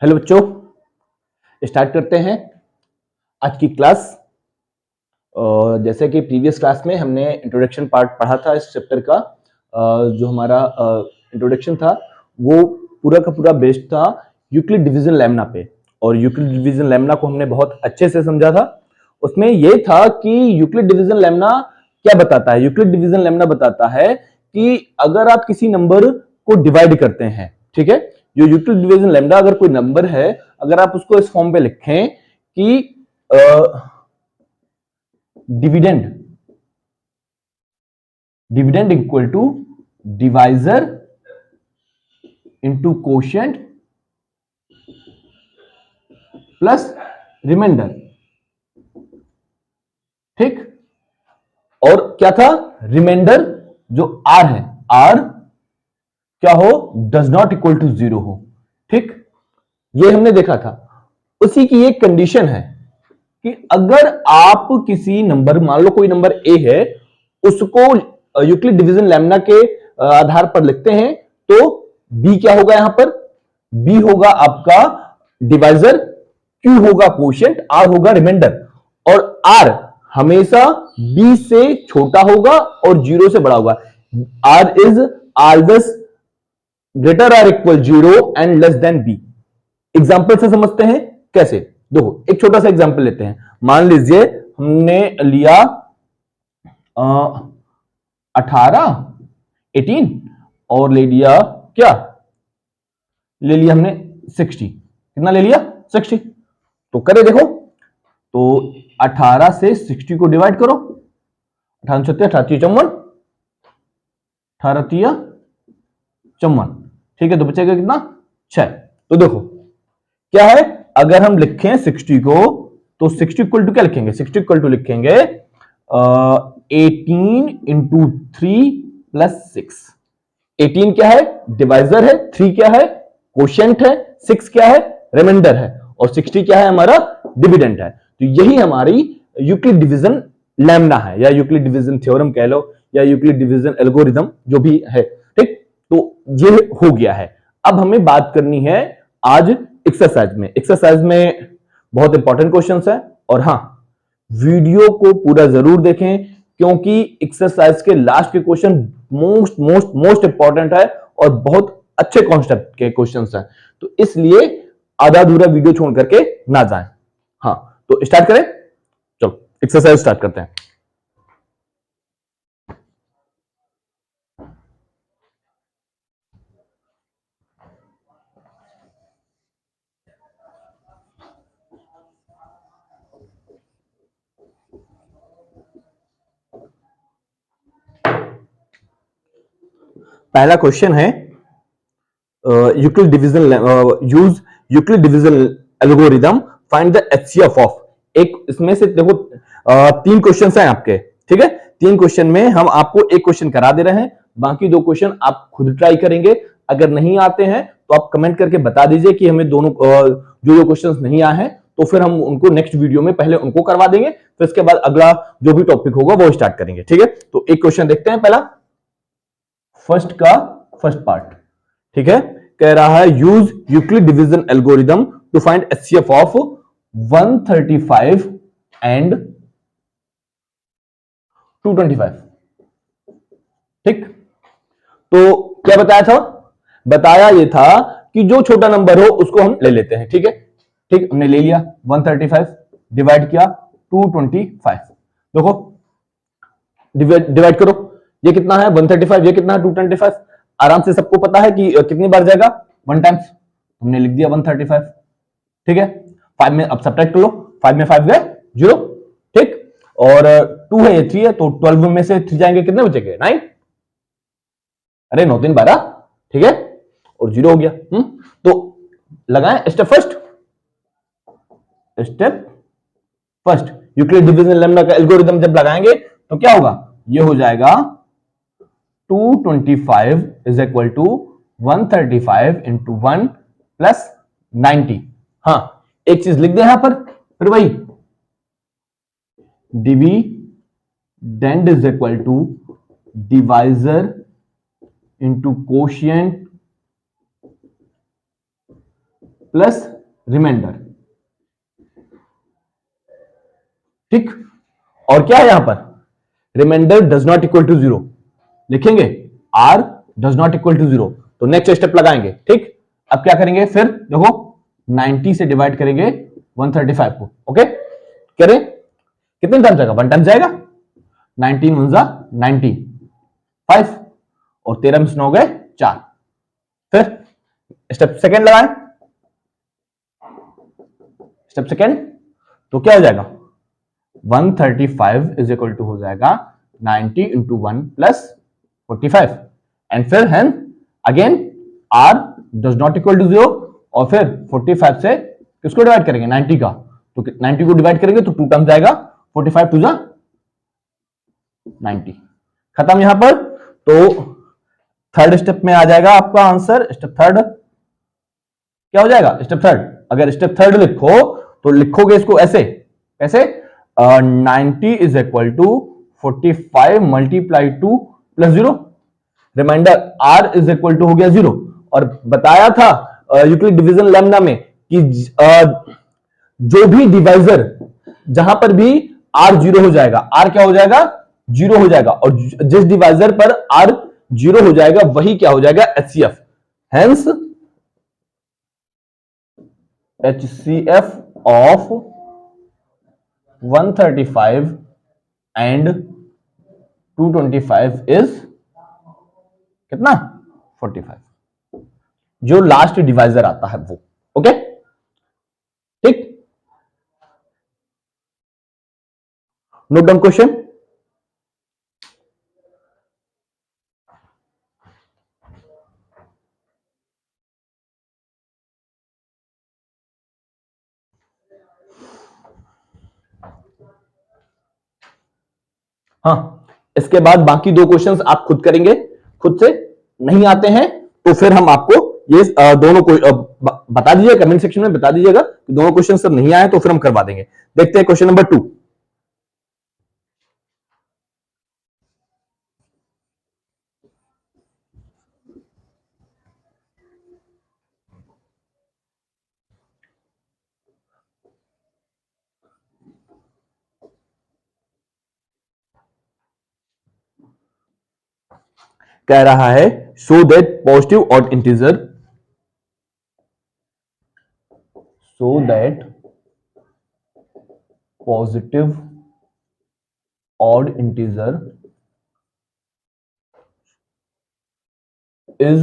Hello बच्चों, start करते हैं आज की क्लास। जैसे कि प्रीवियस क्लास में हमने इंट्रोडक्शन पार्ट पढ़ा था इस चैप्टर का। जो हमारा इंट्रोडक्शन था वो पूरा का पूरा बेस्ड था यूक्लिड डिवीजन लेमना पे, और यूक्लिड डिवीजन लेमना को हमने बहुत अच्छे से समझा था। उसमें ये था कि यूक्लिड डिवीजन लेमना क्या बताता है। यूक्लिड डिवीजन लेमना बताता है कि अगर आप किसी नंबर को डिवाइड करते हैं, ठीक है, जो यूक्लिड डिवीजन लेमडा, अगर कोई नंबर है, अगर आप उसको इस फॉर्म पे लिखें कि dividend equal to divisor into quotient plus remainder, ठीक। और क्या था, रिमाइंडर जो आर है, आर क्या हो, डज नॉट इक्वल टू 0 हो, ठीक। ये हमने देखा था। उसी की एक कंडीशन है कि अगर आप किसी नंबर, मान लो कोई नंबर ए है, उसको यूक्लिड डिवीजन लेमना के आधार पर लिखते हैं, तो बी क्या होगा, यहां पर बी होगा आपका डिवाइजर, क्यू होगा कोशेंट, आर होगा रिमाइंडर, और आर हमेशा बी से छोटा होगा और 0 से बड़ा होगा। R is always greater or equal 0 and less than b. Example से समझते हैं कैसे। देखो, एक छोटा सा एग्जाम्पल लेते हैं। मान लीजिए हमने लिया 18 18 और ले लिया क्या, ले लिया हमने 60। कितना ले लिया, 60। तो करे देखो, तो 18 से 60 को डिवाइड करो। 18 छत्तीस 18 54, 18 54, ठीक है। तो बचेगा कितना, 6। तो देखो क्या है, अगर हम लिखें 60 को, तो 60 इक्वल टू क्या लिखेंगे, 60 इक्वल टू लिखेंगे 18 इंटू 3 प्लस 6। 18 क्या है, डिवाइजर है, 3 क्या है, कोशेंट है, 6 क्या है, रिमाइंडर है, और 60 क्या है, हमारा डिविडेंड है। तो यही हमारी यूक्लिड डिवीजन लेमना है, या यूक्लिड डिवीजन थ्योरम कह लो, या यूक्लिड डिवीजन एल्गोरिथम, जो भी है, ठीक। तो ये हो गया है। अब हमें बात करनी है आज एक्सरसाइज में। एक्सरसाइज में बहुत इंपॉर्टेंट क्वेश्चंस है, और हाँ, वीडियो को पूरा जरूर देखें, क्योंकि एक्सरसाइज के लास्ट के question most most most important है, और बहुत अच्छे कॉन्सेप्ट के क्वेश्चंस हैं। तो इसलिए आधा अधूरा वीडियो छोड़ करके ना जाएं। हाँ, तो स्टार्ट करें, चलो एक्सरसाइज स्टार्ट करते हैं। पहला क्वेश्चन है, Euclid division use Euclid division algorithm, find the HCF of. एक इसमें से देखो, 3 क्वेश्चन हैं आपके, ठीक है। 3 क्वेश्चन में हम आपको एक क्वेश्चन करा दे रहे हैं, बाकी 2 क्वेश्चन आप खुद ट्राई करेंगे। अगर नहीं आते हैं तो आप कमेंट करके बता दीजिए कि हमें दोनों जो क्वेश्चंस नहीं आए हैं, तो फिर हम उनको नेक्स्ट वीडियो में पहले उनको करवा देंगे, फिर इसके बाद अगला जो भी टॉपिक होगा वो स्टार्ट करेंगे, ठीक है। तो एक क्वेश्चन देखते हैं, पहला फर्स्ट का फर्स्ट पार्ट, ठीक है। कह रहा है use Euclid division algorithm to find HCF of 135 and 225, ठीक। तो क्या बताया था, बताया ये था कि जो छोटा नंबर हो उसको हम ले लेते हैं, ठीक है। ठीक, हमने ले लिया 135 डिवाइड किया 225। देखो डिवाइड करो, ये कितना है 135, ये कितना है 225। आराम से सबको पता है कि कितनी बार जाएगा, 1 टाइम्स। हमने लिख दिया 135, ठीक है। 5 में अब सब्ट्रैक्ट कर लो, 5 में 5 गए 0, ठीक। और 2 है, ये 3 है, तो 12 में से 3 जाएंगे, कितने बचेंगे 9। अरे 9 3 12, ठीक है, और 0 हो गया। तो लगाएं step first, step first Euclid division lemma का एल्गोरिथम जब लगाएंगे तो क्या होगा, ये हो जाएगा 225 is equal to 135 into 1 plus 90। हाँ, एक चीज लिख दे यहां पर, फिर वही dividend is equal to divisor into quotient plus remainder, ठीक। और क्या है यहां पर, remainder does not equal to 0 लिखेंगे, r does not equal to 0, तो नेक्स्ट स्टेप लगाएंगे, ठीक। अब क्या करेंगे फिर, देखो 90 से डिवाइड करेंगे 135 को, ओके। करें, कितने टाइम जाएगा, 1 टाइम जाएगा, 19 1 जा 90, 5 और 13 में 9 हो गए 4। फिर स्टेप सेकंड लगाएं, स्टेप सेकंड, तो क्या हो जाएगा, 135 इज इक्वल टू हो जाएगा 90 इंटू 1 प्लस 45, एंड फिर है again r does not equal to 0, और फिर 45 से किसको डिवाइड करेंगे, 90 का, तो 90 को डिवाइड करेंगे तो 2 टाइम्स जाएगा, 45 टू जा 90, खत्म यहां पर। तो थर्ड स्टेप में आ जाएगा आपका आंसर, स्टेप थर्ड क्या हो जाएगा, स्टेप थर्ड, अगर स्टेप थर्ड लिखो तो लिखोगे इसको ऐसे, कैसे, 90 is equal to 45 multiply 2 plus 0, remainder r is equal to हो गया 0, और बताया था यूक्लिड डिवीजन लैम्डा में कि जो भी डिवाइजर जहां पर भी r 0 हो जाएगा, r क्या हो जाएगा, 0 हो जाएगा, और जिस डिवाइजर पर r 0 हो जाएगा वही क्या हो जाएगा, HCF, hence HCF of 135 and 225 is कितना, 45, जो लास्ट डिवाइजर आता है वो, ओके, ठीक। नोट डाउन क्वेश्चन, हाँ, इसके बाद बाकी 2 क्वेश्चंस आप खुद करेंगे, खुद से नहीं आते हैं तो फिर हम आपको ये दोनों को बता दीजिएगा, कमेंट सेक्शन में बता दीजिएगा कि दोनों क्वेश्चन सर नहीं आए तो फिर हम करवा देंगे। देखते हैं क्वेश्चन नंबर 2, कह रहा है show that positive odd integer, so that positive odd integer is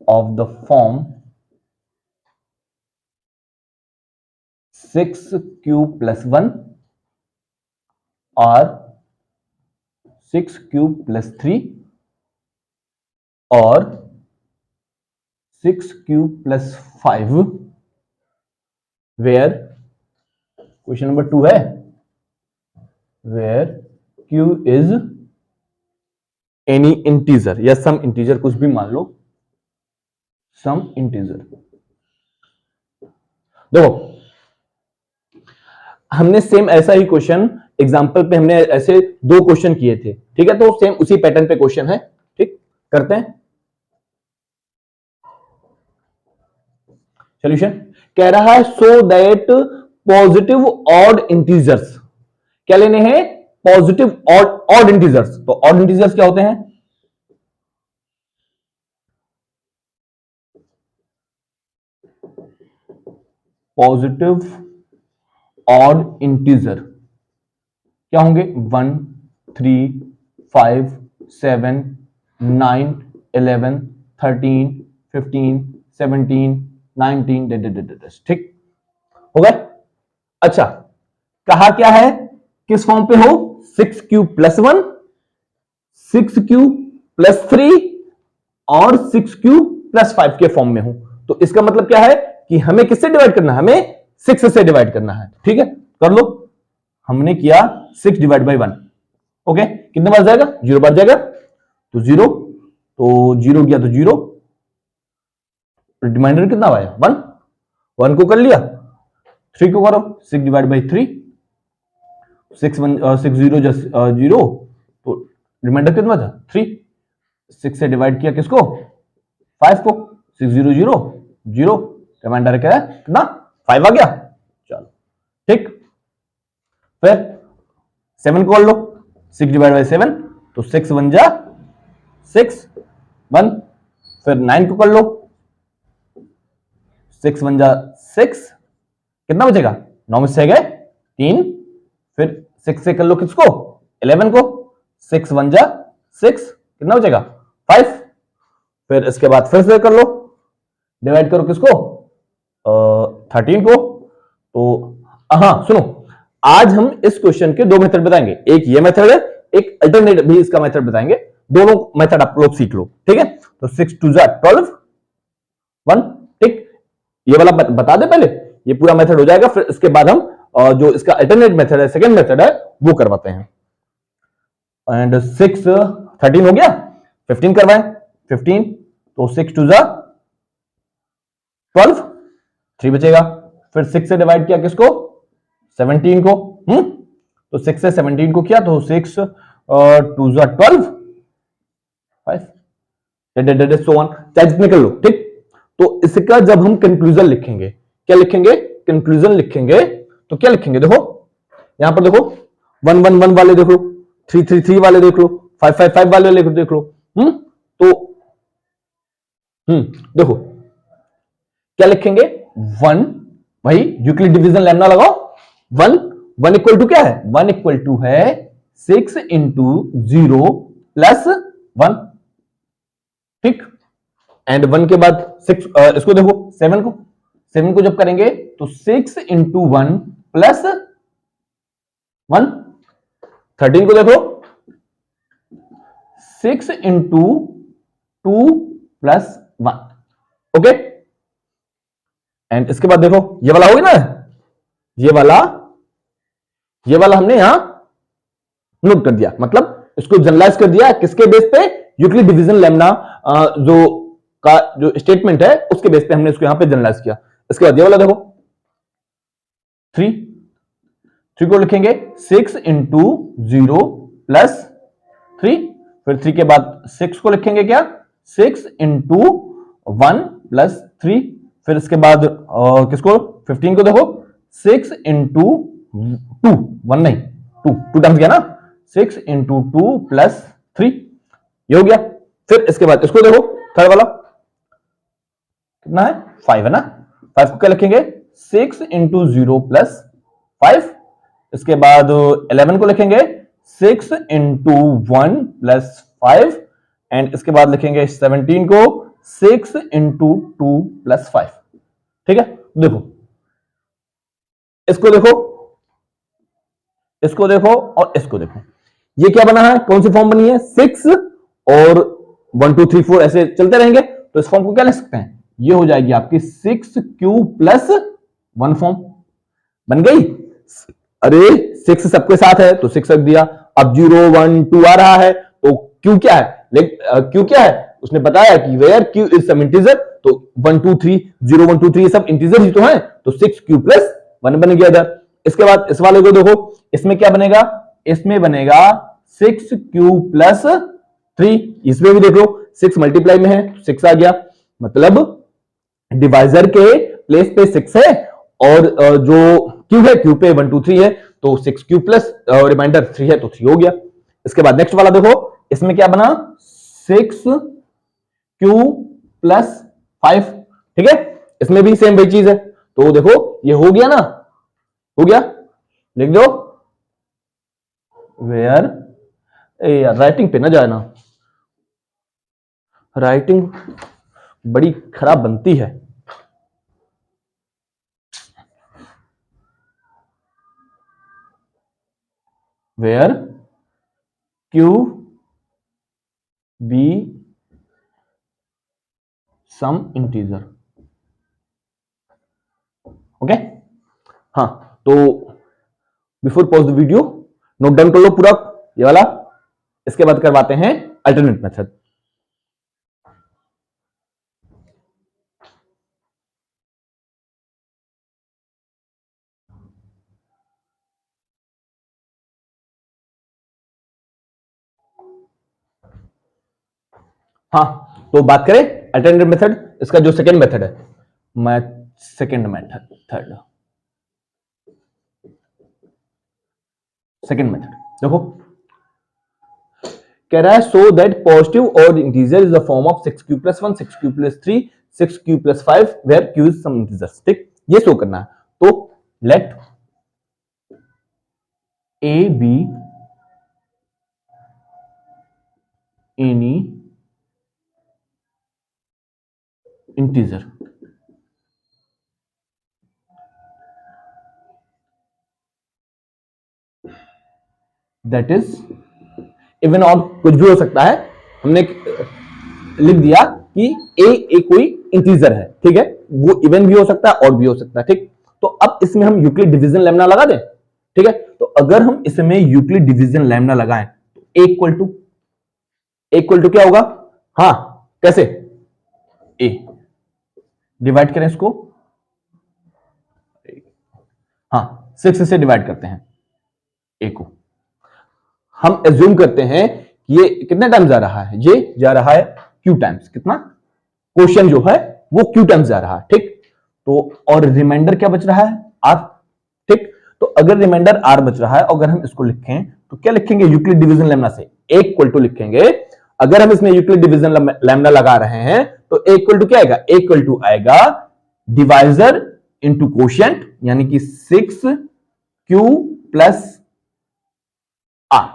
of the form 6q plus 1 or 6q plus 3 or 6q plus 5, where question number 2 है, where q is any integer या some integer, कुछ भी मान लो, some integer. देखो हमने same ऐसा ही question example पे हमने ऐसे 2 क्वेश्चन किए थे, ठीक है, तो सेम उसी पैटर्न पे क्वेश्चन है, ठीक, करते हैं सॉल्यूशन। कह रहा है so that positive odd integers, क्या लेने हैं, पॉजिटिव ऑड इंटीजर्स, तो ऑड इंटीजर्स क्या होते हैं, पॉजिटिव ऑड इंटीजर क्या होंगे, 1 3 5 7 9 11 13 15 17 19, ठीक हो गए। अच्छा कहा क्या है, किस फॉर्म पे हो, 6q प्लस 1, 6q प्लस 3 और 6q प्लस 5 के फॉर्म में हो, तो इसका मतलब क्या है कि हमें किससे डिवाइड करना है, हमें 6 से डिवाइड करना है, ठीक है, कर लो। हमने किया 6 डिवाइड बाई 1, ओके, कितने बार जाएगा, 0 बार जाएगा, तो 0, तो 0 गया तो 0, रिमाइंडर कितना आया, 1, 1 को कर लिया, 3 को करो, 6 डिवाइड बाई 3, 6 0 0, तो रिमाइंडर कितना था, 3, 6 से डिवाइड किया किसको, 5 को, 6 0 0 0, रिमाइंडर क्या है, कितना 5 आ गया। चलो ठीक, फिर 7 को कर लो, 6 डिवाइड बाई 7, तो 6 1 जा 6 1, फिर 9 को कर लो, 6 1 जा 6, कितना बचेगा, 9 में से गए 3, फिर 6 से कर लो किसको, 11 को, 6 1 जा 6, कितना बचेगा 5, फिर इसके बाद फिर से कर लो, डिवाइड करो किसको 13 को। तो हाँ सुनो, आज हम इस क्वेश्चन के दो मेथड बताएंगे, एक ये मेथड है, एक अल्टरनेट भी इसका मेथड बताएंगे, दोनों मेथड आप लोग सीख लो, ठीक है। तो 6 2 जा 12 1, ठीक, ये वाला बता दे पहले, ये पूरा मेथड हो जाएगा, फिर इसके बाद हम जो इसका अल्टरनेट मेथड है, सेकंड मेथड है, वो करवाते हैं। एंड 6 13 हो गया, 15 करवाएं, 15, तो 6 2 जा 12, 3 बचेगा, फिर 6 से डिवाइड किया किसको, 17 को, तो 6 से 17 को किया, तो 6 2 जा 12 5, सो ऑन, चाहे जितने कर लो, ठीक। तो इसका जब हम कंक्लूजन लिखेंगे, क्या लिखेंगे, कंक्लूजन लिखेंगे, तो क्या लिखेंगे, देखो यहां पर देखो 1 1 1 वाले देख लो, 3 3 3 वाले देख लो, 5 5 5 वाले देख लो, तो देखो क्या लिखेंगे, 1, भाई यूक्लिड डिवीजन लेमना लगाओ, 1 1 इक्वल टू क्या है, 1 इक्वल टू है 6 इंटू 0 प्लस 1, ठीक। एंड 1 के बाद 6, इसको देखो 7 को जब करेंगे तो 6 इंटू 1 प्लस 1, 13 को देखो 6 इंटू 2 प्लस 1, ओके। एंड इसके बाद देखो ये वाला होगा ना, ये वाला हमने यहां नोट कर दिया, मतलब इसको जनरलाइज कर दिया, किसके बेस पे, यूक्लिड डिवीजन लेमना जो का जो स्टेटमेंट है उसके बेस पे हमने इसको यहां पे जनरलाइज किया। इसके बाद ये वाला देखो 3 को लिखेंगे 6 इंटू 0 प्लस 3, फिर 3 के बाद 6 को लिखेंगे क्या, 6 इंटू 1 प्लस 3, फिर इसके बाद किसको, 15 को देखो 6 इंटू 2, 1 नहीं 2 टाइम्स गया ना, 6 इंटू 2 प्लस 3, ये हो गया। फिर इसके बाद इसको देखो थर्ड वाला कितना है, 5 है ना, 5 को क्या लिखेंगे, 6 इंटू 0 प्लस 5, इसके बाद 11 को लिखेंगे 6 इंटू 1 प्लस 5, एंड इसके बाद लिखेंगे 17 को 6 इंटू 2 प्लस 5, ठीक है। देखो इसको देखो, इसको देखो और इसको देखो, ये क्या बना है, कौन सी फॉर्म बनी है, 6 और 1 2 3 4 ऐसे चलते रहेंगे, तो इस फॉर्म को क्या लिख सकते हैं, ये हो जाएगी आपकी 6q प्लस 1 फॉर्म बन गई। अरे 6 सबके साथ है तो 6 रख दिया, अब 0 1 2 आ रहा है तो q क्या है, q क्या है, उसने बताया कि where q is some integer, तो 1 2 3 0 1 2 3 ये सब इंटीजर ही तो हैं, तो 6q प्लस 1 बन गया इधर। इसके बाद इस वाले को देखो, इसमें क्या बनेगा, इसमें बनेगा 6q प्लस 3, इसमें भी देख लो 6 मल्टीप्लाई में है 6 आ गया, मतलब डिवाइजर के प्लेस पे 6 है और जो q है q पे 1 2 3 है, तो 6q प्लस रिमाइंडर 3 है तो 3 हो गया। इसके बाद नेक्स्ट वाला देखो, इसमें क्या बना 6q प्लस 5, ठीक है, इसमें भी सेम वही चीज है, तो देखो ये हो गया ना, हो गया, लिख दो वेयर, यार राइटिंग पे ना जाए ना, राइटिंग बड़ी खराब बनती है। Where q be some integer, okay. हाँ तो before pause the video note down कर लो पूरा ये वाला, इसके बाद करवाते हैं अल्टरनेट मेथड। हाँ तो बात करें अल्टरनेटिव मेथड, इसका जो सेकेंड मेथड है, मैं second method, third second method देखो, कह रहा है सो दैट पॉजिटिव और integer is the form of 6q+1, 6q+3, 6q+5 where q is some integers. ठीक, ये शो करना है। तो let a be any integer, that is even, और कुछ भी हो सकता है, हमने लिख दिया कि ए कोई इंटीजर है, ठीक है, वो इवन भी हो सकता है और भी हो सकता है। ठीक, तो अब इसमें हम यूक्लिड डिवीजन लैम्डा लगा दें। ठीक है, तो अगर हम इसमें यूक्लिड डिवीजन लैम्डा लगाएं तो इक्वल टू क्या होगा? हाँ, कैसे? ए डिवाइड करें इसको, हाँ 6 से डिवाइड करते हैं ए को। हम एज्यूम करते हैं ये कितने टाइम्स जा रहा है? ये जा रहा है क्यू टाइम्स। कितना? क्वेश्चन जो है वो क्यू टाइम्स जा रहा है। ठीक, तो और रिमाइंडर क्या बच रहा है? आर। ठीक, तो अगर रिमाइंडर आर बच रहा है, अगर हम इसको लिखें तो क्या लिखेंगे? यूक्लिड डिवीजन लैम्डा से ए इक्वल टू लिखेंगे। अगर हम इसमें यूक्लिड डिवीजन लैम्डा लगा रहे हैं तो ए इक्वल टू क्या आएगा? ए इक्वल टू आएगा डिवाइजर इंटू कोशिएंट, यानी कि 6q प्लस आर।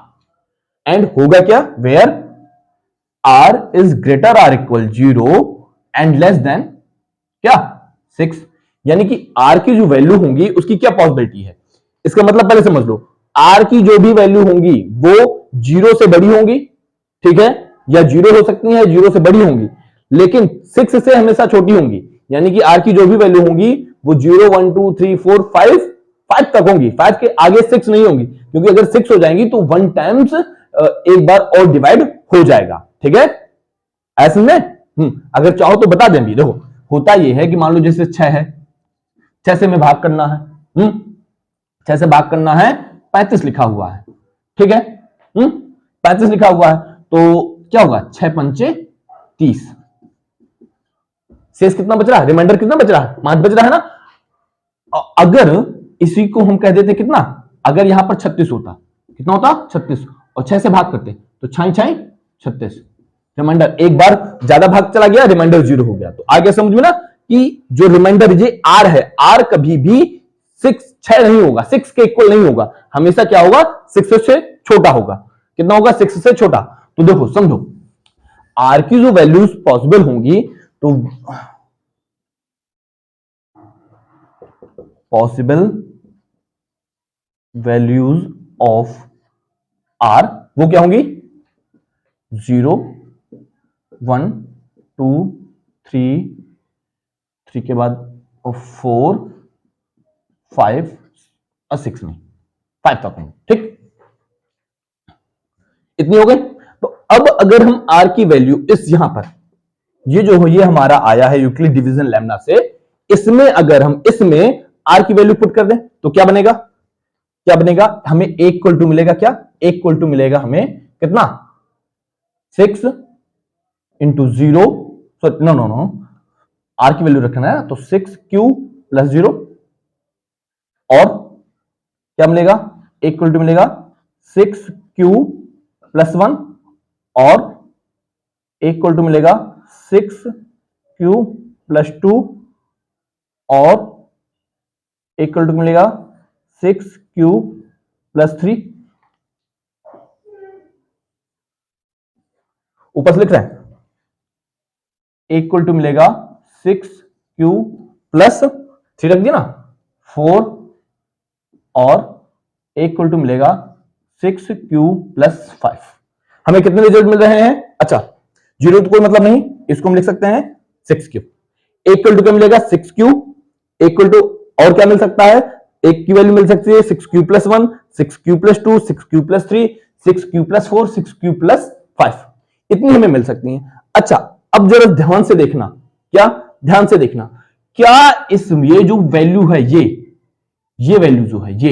एंड होगा क्या? Where r is greater or equal 0 and less than क्या? 6। यानी कि आर की जो वैल्यू होंगी उसकी क्या पॉसिबिलिटी है? इसका मतलब पहले समझ लो, आर की जो भी वैल्यू होंगी वो 0 से बड़ी होंगी, ठीक है, या 0 हो सकती है, 0 से बड़ी होंगी, लेकिन 6 से हमेशा छोटी होंगी। यानी कि आर की जो भी वैल्यू होंगी वो 0 1 2 3 4 5 तक होंगी, 5 के आगे 6 नहीं होंगी, क्योंकि अगर 6 हो जाएंगी तो 1 टाइम्स एक बार और डिवाइड हो जाएगा। ठीक है, ऐसे में अगर चाहो तो बता दें भी। देखो, होता यह है कि मान लो जैसे 6 है, 6 से में भाग करना है, 6 से भाग करना है, 35 लिखा हुआ है। ठीक है, 35 लिखा हुआ है, तो क्या होगा? 6 पंचे 30, शेष कितना बच रहा है? रिमाइंडर कितना बच रहा है? 5 बच रहा है ना। अगर इसी को हम कह देते कितना, अगर यहां पर 36 होता, कितना होता? 36, और 6 से भाग करते तो 6 6 36, रिमाइंडर एक बार ज्यादा भाग चला गया, रिमाइंडर 0 हो गया। तो आगे समझ में ना कि जो रिमाइंडर ये आर है, आर कभी भी 6 नहीं होगा, 6 के इक्वल नहीं होगा, हमेशा क्या होगा? 6 से छोटा होगा। कितना होगा? 6 से छोटा। तो देखो समझो, आर की जो वैल्यूज पॉसिबल होंगी, तो पॉसिबल वैल्यूज ऑफ आर वो क्या होंगी? 0 1 2 3 के बाद 4 5 और 6 में 5 तक होंगे। ठीक, इतनी हो गई। तो अब अगर हम आर की वैल्यू इस यहां पर, ये जो हो, ये हमारा आया है यूक्लिड डिवीजन लैम्डा से, इसमें अगर हम इसमें आर की वैल्यू पुट कर दें तो क्या बनेगा? क्या बनेगा? हमें ए इक्वल टू मिलेगा क्या? ए इक्वल टू मिलेगा हमें कितना? 6 इंटू 0, नो, आर की वैल्यू रखना है तो 6q प्लस 0, और क्या मिलेगा? ए इक्वल टू मिलेगा 6q प्लस 1, और ए इक्वल टू मिलेगा 6q प्लस 2, और इक्वल टू मिलेगा 6q प्लस 3। ऊपर से लिख रहे हैं, इक्वल टू मिलेगा 6q प्लस 3 रख दिया ना, 4, और इक्वल टू मिलेगा 6q प्लस 5। हमें कितने रिजल्ट मिल रहे हैं? अच्छा, 0 तो कोई मतलब नहीं, इसको हम लिख सकते हैं 6q। इक्वल टू क्या मिलेगा? 6q इक्वल टू, और क्या मिल सकता है? एक की वैल्यू मिल सकती है 6q plus 1, 6q plus 2, 6q plus 3, 6q plus 4, 6q plus 5, इतनी हमें मिल सकती है। अच्छा, अब जरा ध्यान से देखना, क्या? ध्यान से देखना, क्या ये जो वैल्यू है, ये वैल्यू जो है, ये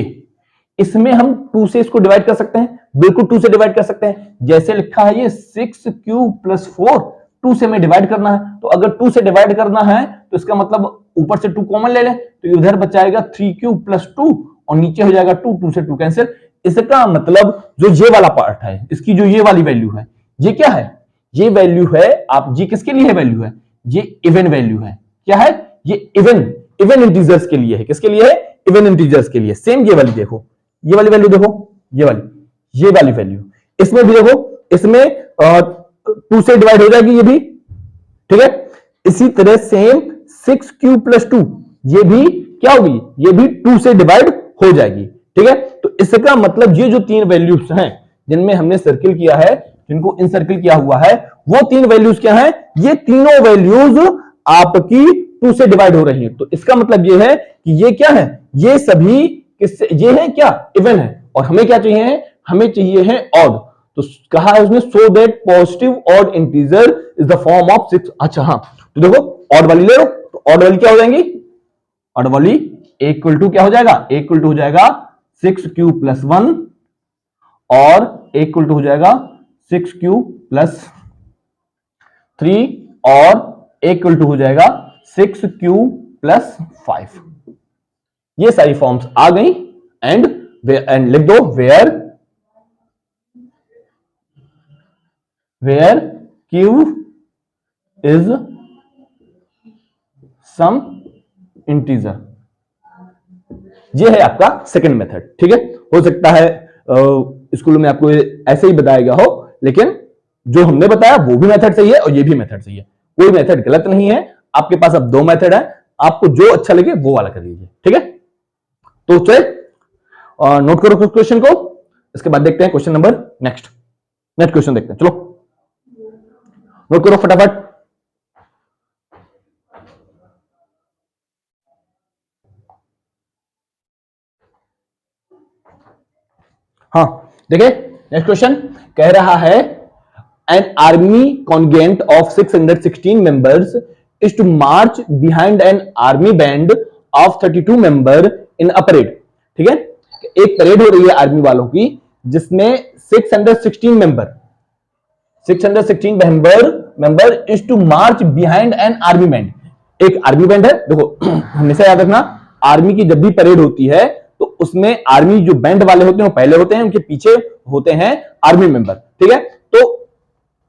इसमें हम 2 से इसको डिवाइड कर सकते हैं। बिल्कुल 2 से डिवाइड कर सकते हैं। जैसे लिखा है ये 6q प्लस 4, 2 से में डिवाइड करना है, तो अगर 2 से डिवाइड करना है तो इसका मतलब ऊपर से 2 कॉमन ले लें तो इधर बचाएगा 3 प्लस 2 और नीचे हो जाएगा 2, 2 से 2 कैंसिल। इसका मतलब जो ये वाला पार्ट है, इसकी जो ये वाली वैल्यू है, ये क्या है, ये वैल्यू है, आप ये किसके लिए वैल्यू है, ये इवन वैल्यू है। क्या है ये, इवन इंटीजर्स के लिए है। किसके लिए है, इवन इंटीजर्स के लिए। सेम ये वाली देखो, ये वाली वैल्यू देखो, ये वाली वैल्यू, इसमें भी देखो, इसमें 2 से डिवाइड हो जाएगी ये भी, ठीक है। इसी तरह सेम 6q प्लस 2 ये भी क्या होगी, ये भी 2 से डिवाइड हो जाएगी, ठीक है। तो इसका मतलब ये जो 3 वैल्यूज हैं जिनमें हमने सर्किल किया है, जिनको इनसर्किल किया हुआ है, वो 3 वैल्यूज क्या हैं, ये तीनों वैल्यूज आपकी 2 से डिवाइड हो रही है। तो इसका मतलब ये है कि ये क्या है, ये सभी किससे, ये है क्या, इवन है। और हमें क्या चाहिए, हमें चाहिए है ऑड। तो कहा है उसने सो that positive odd integer is the form of 6। अच्छा हाँ, तो देखो ऑड वाली ले लो, तो ऑड वाली क्या हो जाएंगी, ऑड वाली इक्वल टू क्या हो जाएगा, इक्वल टू हो जाएगा 6q प्लस 1 और इक्वल टू हो जाएगा 6q प्लस 3 और इक्वल टू हो जाएगा 6q प्लस 5। ये सारी फॉर्म्स आ गई। एंड लिख दो where q is some integer. ये है आपका सेकंड मेथड, ठीक है। हो सकता है स्कूल में आपको ऐसे ही बताया गया हो, लेकिन जो हमने बताया वो भी मेथड सही है और ये भी मेथड सही है, कोई मेथड गलत नहीं है। आपके पास अब 2 मेथड है, आपको जो अच्छा लगे वो वाला कर लीजिए, ठीक है। तो चलिए नोट करो क्वेश्चन को, इसके बाद देखते हैं क्वेश्चन नंबर नेक्स्ट क्वेश्चन देखते हैं। चलो नोट करो फटाफट। हाँ देखिए नेक्स्ट क्वेश्चन कह रहा है an army contingent of 616 members is to march behind an army band of 32 member in a parade. ठीक है, एक परेड हो रही है आर्मी वालों की जिसमें 616 member is to march behind an army band. एक आर्मी बैंड है, देखो हमेशा याद रखना आर्मी की जब भी परेड होती है तो उसमें आर्मी जो बैंड वाले होते हैं वो पहले होते हैं, उनके पीछे होते हैं आर्मी मेंबर। ठीक है, तो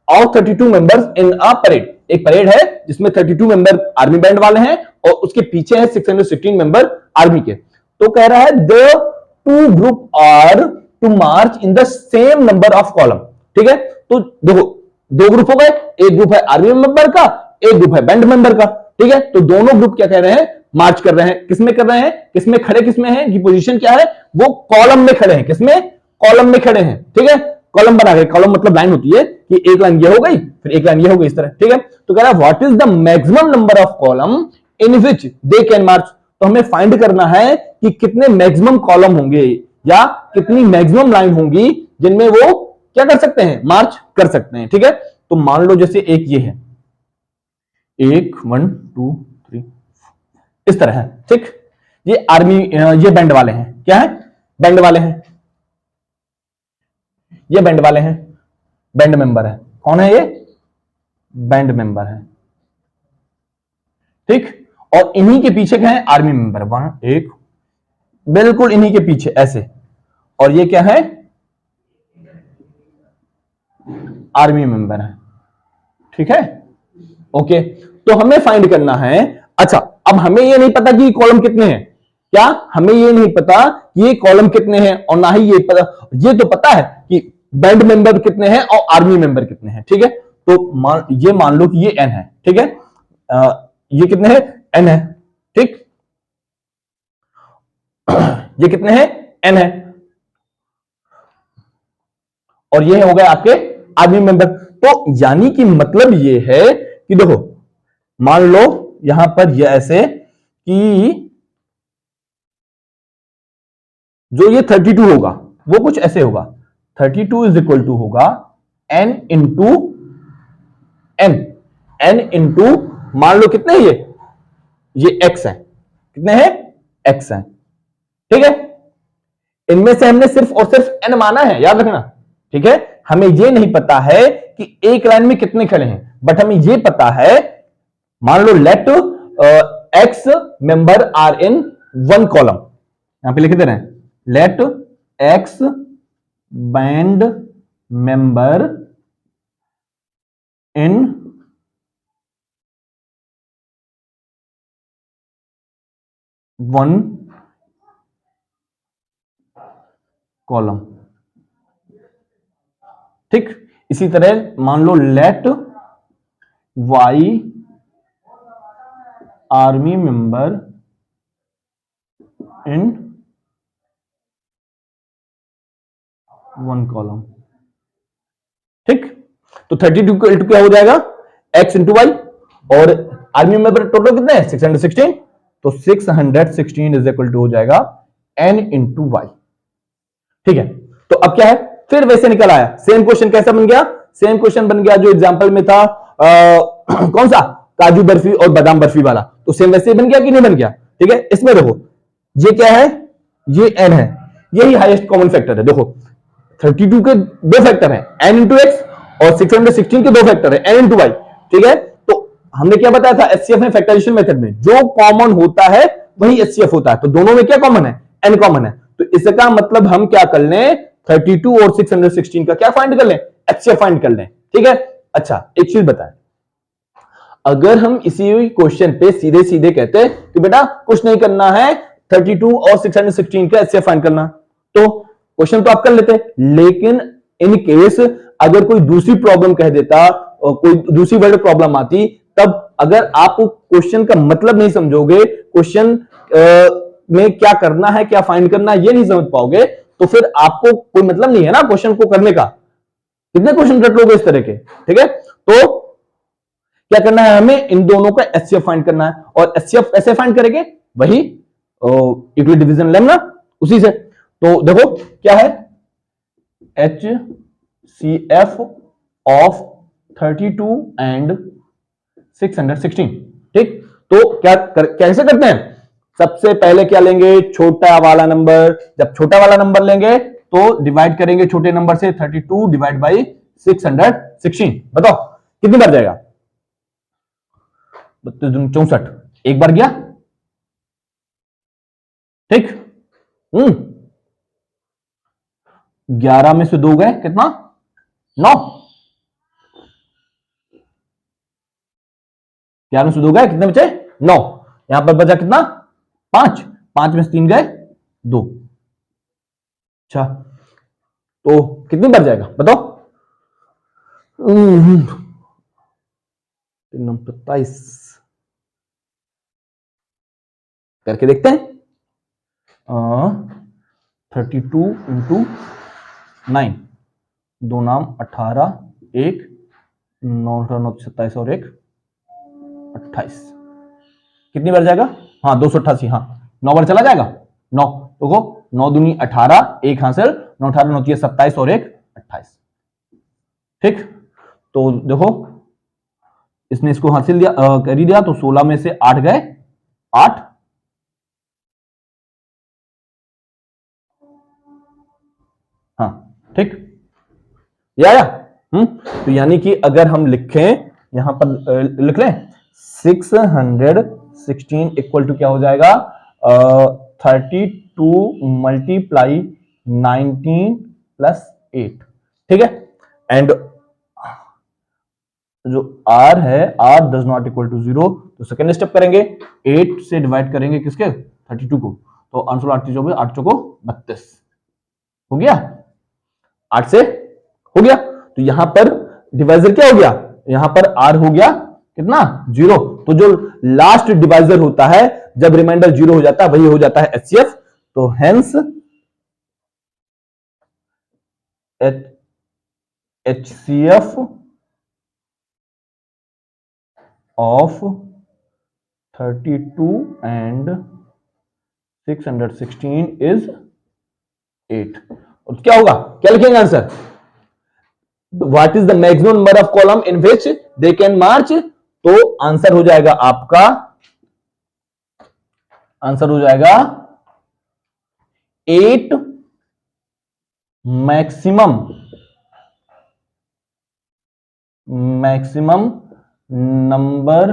all 32 members in a parade, एक परेड है जिसमें 32 मेंबर आर्मी बैंड वाले हैं और उसके पीछे है 616 मेंबर आर्मी के। तो कह रहा है the two group are to march in the same number of column. ठीक है, तो देखो दो ग्रुप हो गए, एक ग्रुप है आर्मी मेंबर का, एक ग्रुप है बैंड मेंबर का। ठीक है, तो दोनों ग्रुप क्या कह रहे हैं, मार्च कर रहे हैं। किसमें कर रहे हैं, किसमें खड़े, किसमें है की पोजीशन क्या है, वो कॉलम में खड़े हैं। किसमें, कॉलम में खड़े हैं। ठीक है, कॉलम बना गए, कॉलम मतलब लाइन होती है कि एक लाइन ये हो गई फिर एक लाइन ये हो गई इस तरह। ठीक है, तो कह रहा है what is the maximum number of column in which they can march. तो हमें फाइंड करना है कि कितने मैक्सिमम कॉलम होंगे या कितनी मैक्सिमम लाइन होंगी जिनमें वो क्या कर सकते हैं, मार्च कर सकते हैं। ठीक है, तो मान लो जैसे एक ये है, 1 1 2 3 इस तरह है। ठीक, ये आर्मी, ये बैंड वाले हैं, क्या है, बैंड वाले हैं, ये बैंड वाले हैं, बैंड मेंबर है। कौन है ये, बैंड मेंबर है। ठीक, और इन्हीं के पीछे क्या है, आर्मी मेंबर। वहां एक बिल्कुल इन्हीं के पीछे ऐसे, और ये क्या है, आर्मी मेंबर है। ठीक है, ओके, तो हमें फाइंड करना है। अच्छा, अब हमें ये नहीं पता कि कॉलम कितने हैं, क्या हमें ये नहीं पता कि ये कॉलम कितने हैं, और ना ही ये पता, ये तो पता है कि बैंड मेंबर कितने हैं और आर्मी मेंबर कितने हैं। ठीक है, तो ये मान लो कि ये n है। ठीक है, ये कितने हैं, n है। ठीक, ये कितने हैं, n है, और ये हो गए आपके आर्मी मेंबर। तो यानी कि मतलब ये है कि देखो मान लो यहां पर ये ऐसे कि जो ये 32 होगा वो कुछ ऐसे होगा, 32 इज इक्वल टू होगा n into n, n into मान लो कितने हैं ये x है, कितने हैं, x है। ठीक है, इनमें से हमने सिर्फ और सिर्फ n माना है, याद रखना। ठीक है, हमें ये नहीं पता है कि एक लाइन में कितने खड़े हैं, बट हमें ये पता है, मान लो let x member are in one column, यहां पे लिख दे रहे हैं, let x band member in one column. ठीक, इसी तरह मान लो let y army member in one column. ठीक, तो 32 को इक्वल क्या हो जाएगा, x इंटू वाई, और आर्मी मेंबर टोटल कितने हैं 616, तो 616 इज इक्वल टू हो जाएगा n इंटू वाई। ठीक है, तो अब क्या है, फिर वैसे निकल आया, सेम क्वेश्चन कैसा बन गया, सेम क्वेश्चन बन गया जो एग्जांपल में था कौन सा, काजू बर्फी और बादाम बर्फी वाला, तो सेम वैसे बन गया कि नहीं बन गया। ठीक है, इसमें देखो ये क्या है, ये n है, यही हाईएस्ट कॉमन फैक्टर है। देखो 32 के दो फैक्टर हैं, n इंटू एक्स, और 616 के दो फैक्टर है, n इंटू वाई। ठीक है, तो हमने क्या बताया था एचसीएफ में, फैक्टराइजेशन मेथड में जो कॉमन होता है वही एचसीएफ होता है, तो दोनों में क्या कॉमन है, n कॉमन है, तो इसका मतलब हम क्या कर लें, 32 और 616 का क्या फाइंड कर लें, एचसीएफ फाइंड कर लें। ठीक है, अच्छा एक चीज बताएं, अगर हम इसी क्वेश्चन पे सीधे सीधे कहते कि बेटा कुछ नहीं करना है, 32 और 616 का एचसीएफ फाइंड करना, तो क्वेश्चन तो आप कर लेते, लेकिन इन केस अगर कोई दूसरी प्रॉब्लम कह देता, कोई दूसरी वर्ड प्रॉब्लम आती, तब अगर आप क्वेश्चन का मतलब नहीं समझोगे, क्वेश्चन में क्या करना है, क्या फाइंड करना है, ये नहीं समझ पाओगे, तो फिर आपको कोई मतलब नहीं है ना क्वेश्चन को करने का, कितने क्वेश्चन रट लोगे इस तरह के। ठीक है, तो क्या करना है, हमें इन दोनों का एचसीएफ फाइंड करना है, और एचसीएफ कैसे फाइंड करेंगे, वही इक्वल डिवीजन लेना उसी से। तो देखो क्या है, H C F of 32 and 616। ठीक, तो कैसे करते हैं, सबसे पहले क्या लेंगे, छोटा वाला नंबर, जब छोटा वाला नंबर लेंगे तो डिवाइड करेंगे छोटे नंबर से, 32 डिवाइड बाई 616, बताओ कितनी बार जाएगा, 32 एक बार गया। ठीक, 11 में से 2 गए, कितना 9, 11 में से 2 गए, कितने बचे 9, यहां पर बचा कितना 5, 5 में से 3 गए 2। अच्छा, तो कितनी बार जाएगा बताओ, 27 करके देखते हैं, 32 इंटू 9, 2 नाम 18, एक 9 9 27 और एक 28, कितनी बार जाएगा, हाँ 288, हाँ 9 बार चला जाएगा, 9 देखो 9 दूनी 18, एक हासिल, 9 18 9 27 और एक 28। ठीक, तो देखो इसने इसको हासिल दिया, कर ही दिया, तो 16 में से 8 गए 8, हाँ ठीक, ये आया। तो यानी कि अगर हम लिखें, यहां पर लिख लें 616 इक्वल टू क्या हो जाएगा, 32 मल्टीप्लाई 19 प्लस 8। ठीक है, एंड जो r है, r does not equal to 0, तो सेकेंड स्टेप करेंगे, 8 से डिवाइड करेंगे किसके 32 को, तो आंसर 8 24 8 चौको 32 हो गया, 8 से हो गया, तो यहां पर डिवाइजर क्या हो गया, यहां पर r हो गया कितना 0, तो जो लास्ट डिवाइजर होता है जब रिमाइंडर 0 हो जाता है वही हो जाता है एचसीएफ, तो hence HCF of 32 and 616 is 8। और क्या होगा, क्या लिखेंगे answer, what is the maximum number of column in which they can march, तो आंसर हो जाएगा आपका, आंसर हो जाएगा 8 maximum number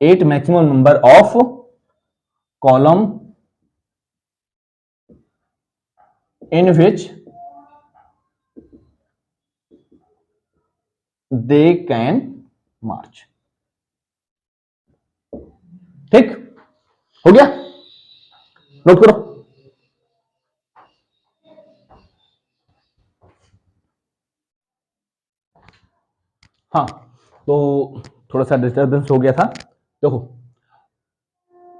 8 maximum number of column in which they can march. ठीक हो गया, नोट करो। हाँ, तो थोड़ा सा डिस्टर्बेंस हो गया था। देखो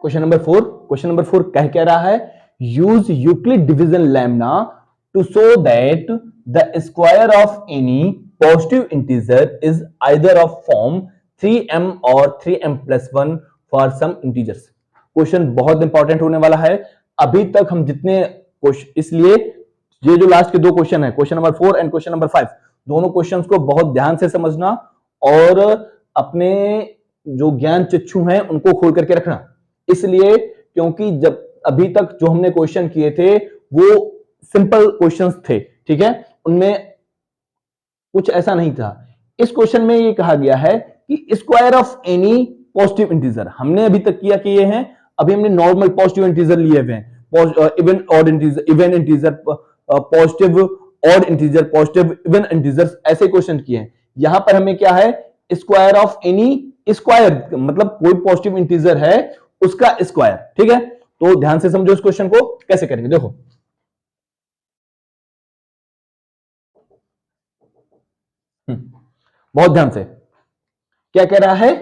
क्वेश्चन नंबर 4 कह रहा है use Euclid division lemma to show that the square of any positive integer is either of form 3m or 3m+1 for some integers. Question बहुत इंपॉर्टेंट होने वाला है। अभी तक हम जितने क्वेश्चन, इसलिए ये जो लास्ट के दो क्वेश्चन है, question number 4 and question number 5, दोनों क्वेश्चंस को बहुत ध्यान से समझना और अपने जो ज्ञान चक्षु हैं उनको खोल करके रखना। इसलिए क्योंकि जब अभी तक जो हमने क्वेश्चन किए थे वो सिंपल क्वेश्चंस थे, ठीक है, उनमें कुछ ऐसा नहीं था। इस क्वेश्चन में ये कहा गया है कि square of any positive integer, हमने अभी तक किया कि ये हैं, अभी हमने नॉर्मल पॉजिटिव इंटीजर लिए हुए हैं, even odd integer, even integer, positive odd integer, positive even integers, ऐसे क्वेश्चन किए हैं। यहां पर हमें क्या है, स्क्वायर ऑफ एनी, स्क्वायर मतलब कोई पॉजिटिव इंटीजर है उसका स्क्वायर, ठीक है। तो ध्यान से समझो इस क्वेश्चन को कैसे करेंगे। देखो बहुत ध्यान से, क्या कह रहा है,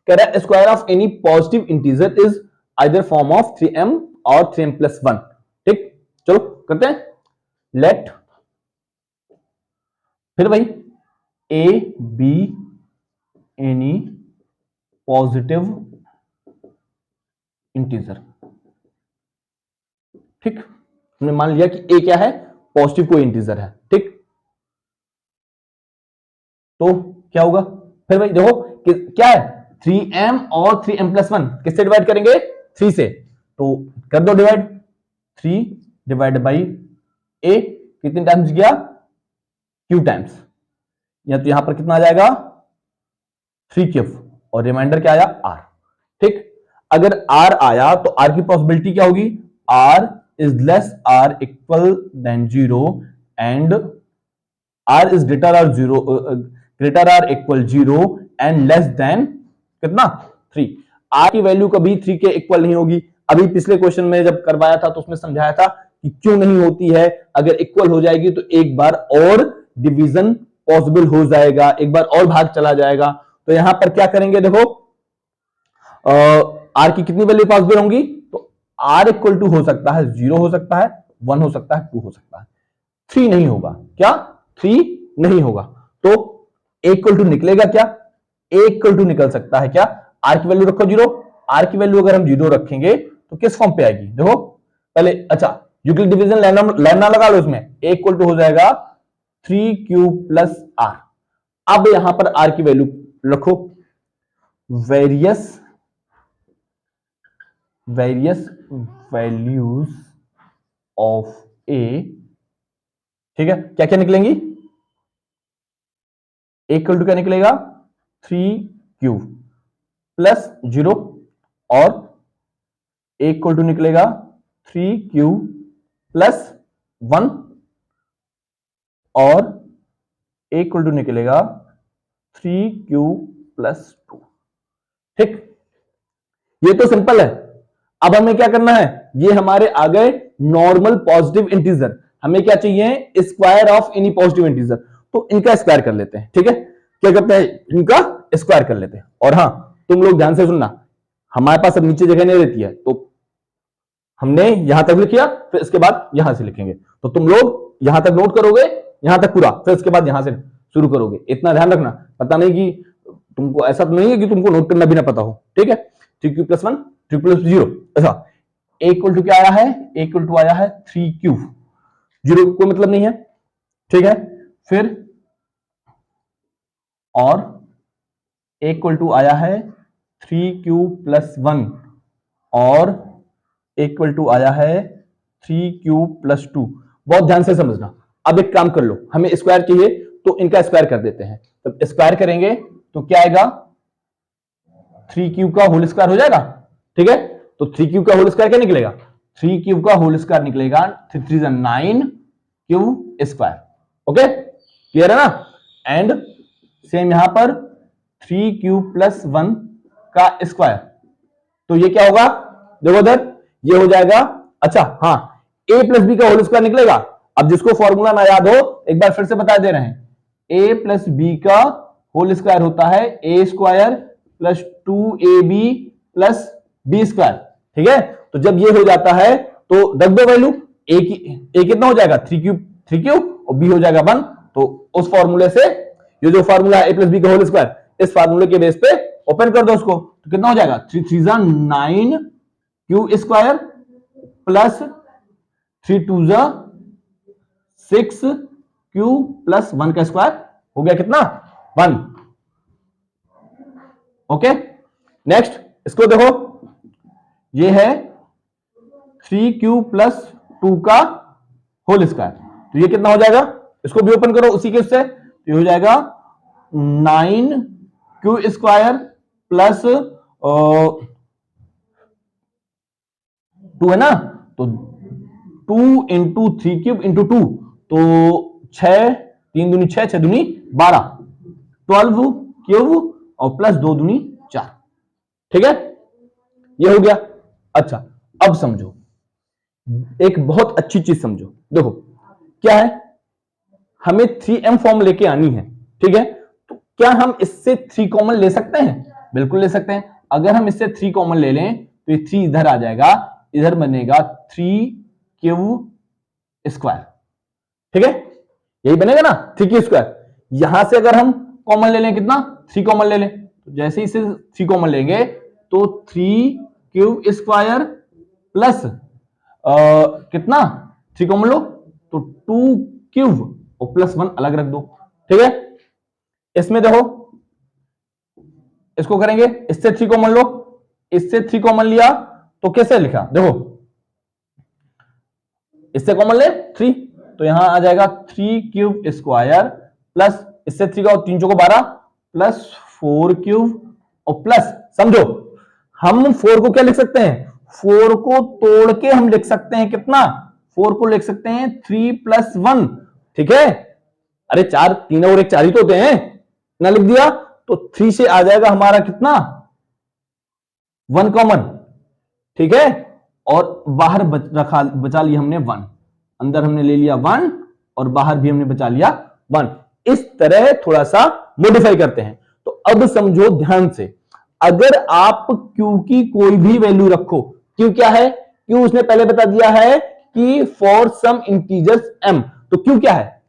कह रहा है square of any positive integer is either form of 3m or 3m+1। ठीक, चलो करते हैं। लेट, फिर भाई a b any positive integer. ठीक, हमने मान लिया कि a क्या है, पॉजिटिव कोई इंटीजर है। ठीक, तो क्या होगा, फिर भाई देखो कि क्या है, 3m और 3m+1 किससे डिवाइड करेंगे, 3 से, तो कर दो डिवाइड, 3 डिवाइड बाई a कितने टाइम्स गया, q टाइम्स, या तो यहां पर कितना आ जाएगा 3 और रिमाइंडर क्या आया r। ठीक, अगर r आया तो r की पॉसिबिलिटी क्या होगी, r is less r equal than 0 and r is greater or 0, greater r equal 0 and less than कितना 3। r की वैल्यू कभी 3 के इक्वल नहीं होगी। अभी पिछले क्वेश्चन में जब करवाया था तो उसमें समझाया था कि क्यों नहीं होती है, अगर इक्वल हो जाएगी तो एक बार और डिवीजन पॉसिबल हो जाएगा, एक बार और भाग चला जाएगा। तो यहां पर क्या करेंगे, देखो आर की कितनी वैल्यू पॉसिबल होंगी, तो आर इक्वल टू हो सकता है 0 हो सकता है, 1 हो सकता है, 2 हो सकता है, 3 नहीं होगा। क्या 3 नहीं होगा, तो a इक्वल टू निकलेगा क्या, a इक्वल टू निकल सकता है क्या, r की वैल्यू रखो 0, r की वैल्यू अगर हम 0 रखेंगे तो किस फॉर्म पे आएगी, देखो पहले, अच्छा यूक्लिड डिवीजन लैम्डा लगा लो, इसमें a इक्वल टू हो जाएगा 3q प्लस r। अब यहां पर r की वैल्यू रखो, वेरियस वैल्यूज ऑफ a, ठीक है, क्या क्या निकलेंगी, इक्वल टू क्या निकलेगा 3q प्लस 0 और इक्वल टू निकलेगा 3q प्लस 1 और इक्वल टू निकलेगा 3q प्लस 2। ठीक, ये तो सिंपल है। अब हमें क्या करना है, ये हमारे आ गए नॉर्मल पॉजिटिव इंटीजर, हमें क्या चाहिए, square of any positive integer, तो इनका स्क्वायर कर लेते हैं। ठीक है, क्या करते हैं, इनका स्क्वायर कर लेते हैं। और हाँ, तुम लोग ध्यान से सुनना, हमारे पास अब नीचे जगह नहीं रहती है, तो हमने यहां तक लिख लिया, फिर इसके बाद यहां से लिखेंगे, तो तुम लोग यहां तक नोट करोगे, यहां तक पूरा, फिर इसके बाद यहां से शुरू करोगे। इतना ध्यान रखना, पता नहीं कि तुमको, ऐसा तो नहीं है कि तुमको नोट करना भी ना पता हो। ठीक है, 3q+1 3q+0, अच्छा a इक्वल टू क्या आया है, a इक्वल टू आया है 3q, 0 कोई मतलब नहीं है। ठीक है, फिर और a इक्वल टू आया है 3q+1 और इक्वल टू आया है 3q+2। बहुत ध्यान से समझना। अब एक काम कर लो, हमें स्क्वायर चाहिए तो इनका स्क्वायर कर देते हैं, तो स्क्वायर करेंगे तो क्या आएगा 3 क्यूब का होल स्क्वायर हो जाएगा। ठीक है, तो 3 क्यूब का होल स्क्वायर क्या निकलेगा, 3 क्यूब का होल स्क्वायर निकलेगा 3 3 9 क्यूब स्क्वायर। ओके, क्लियर है ना। एंड सेम यहां पर 3 क्यूब प्लस 1 का स्क्वायर, तो ये क्या होगा, देखो इधर ये हो जाएगा। अच्छा हाँ, a प्लस बी का होल स्क्वायर निकलेगा। अब जिसको फॉर्मूला ना याद हो एक बार फिर से बता दे रहे हैं, a प्लस बी का होल स्क्वायर होता है a square plus 2ab plus b square. ठीक है, तो जब ये हो जाता है तो रख दो वैल्यू, a कितना हो जाएगा 3 क्यूब और b हो जाएगा 1। तो उस फॉर्मूले से ये जो फॉर्मूला है a प्लस बी का होल स्क्वायर, इस फॉर्मूले के बेस पे ओपन कर दो उसको, तो कितना हो जाएगा 3 3 9 Q square plus 3 2 6 Q plus 1 का स्क्वायर हो गया कितना 1। ओके, नेक्स्ट इसको देखो, ये है 3 क्यू प्लस 2 का होल स्क्वायर, तो ये कितना हो जाएगा, इसको भी ओपन करो उसी के उससे, तो ये हो जाएगा 9 क्यू स्क्वायर प्लस 2 है ना, तो 2 इंटू 3 क्यूब इंटू 2, तो 6 3 दूनी 6 6 दूनी 12, 12 क्यूब और प्लस 2 दूनी 4। ठीक है, ये हो गया। अच्छा अब समझो, एक बहुत अच्छी चीज समझो, देखो क्या है, हमें 3m फॉर्म लेके आनी है। ठीक है, तो क्या हम इससे 3 कॉमन ले सकते हैं, बिल्कुल ले सकते हैं। अगर हम इससे 3 कॉमन ले लें तो ये 3 इधर आ जाएगा, इधर बनेगा 3 क्यूब स्क्वायर। ठीक है, यही बनेगा ना 3 क्यूब स्क्वायर। यहां से अगर हम कॉमन ले लें, कितना 3 कॉमन ले लें, तो जैसे ही इसे 3 कॉमन लेंगे तो 3 क्यूब स्क्वायर प्लस कितना 3 कॉमन लो तो 2 क्यूब और प्लस 1 अलग रख दो। ठीक है, इसमें देखो इसको करेंगे, इससे 3 कॉमन लो, इससे 3 कॉमन लिया तो कैसे लिखा, देखो इससे कॉमन ले 3, तो यहां आ जाएगा 3 क्यूब स्क्वायर प्लस इससे 3 का 3 को 12 प्लस 4 क्यूब और प्लस, समझो हम 4 को क्या लिख सकते हैं, 4 को तोड़ के हम लिख सकते हैं कितना, 4 को लिख सकते हैं 3 प्लस 1। ठीक है, अरे 4 3 और 1 4 ही तो होते हैं ना, लिख दिया तो 3 से आ जाएगा हमारा कितना 1 कॉमन। ठीक है, और बाहर बचा लिया हमने 1, अंदर हमने ले लिया 1 और बाहर भी हमने बचा लिया 1। इस तरह थोड़ा सा मॉडिफाई करते हैं। तो अब समझो ध्यान से, अगर आप Q की कोई भी वैल्यू रखो, Q क्या है, Q उसने पहले बता दिया है कि फॉर सम इंटीजर्स m, तो Q क्या है,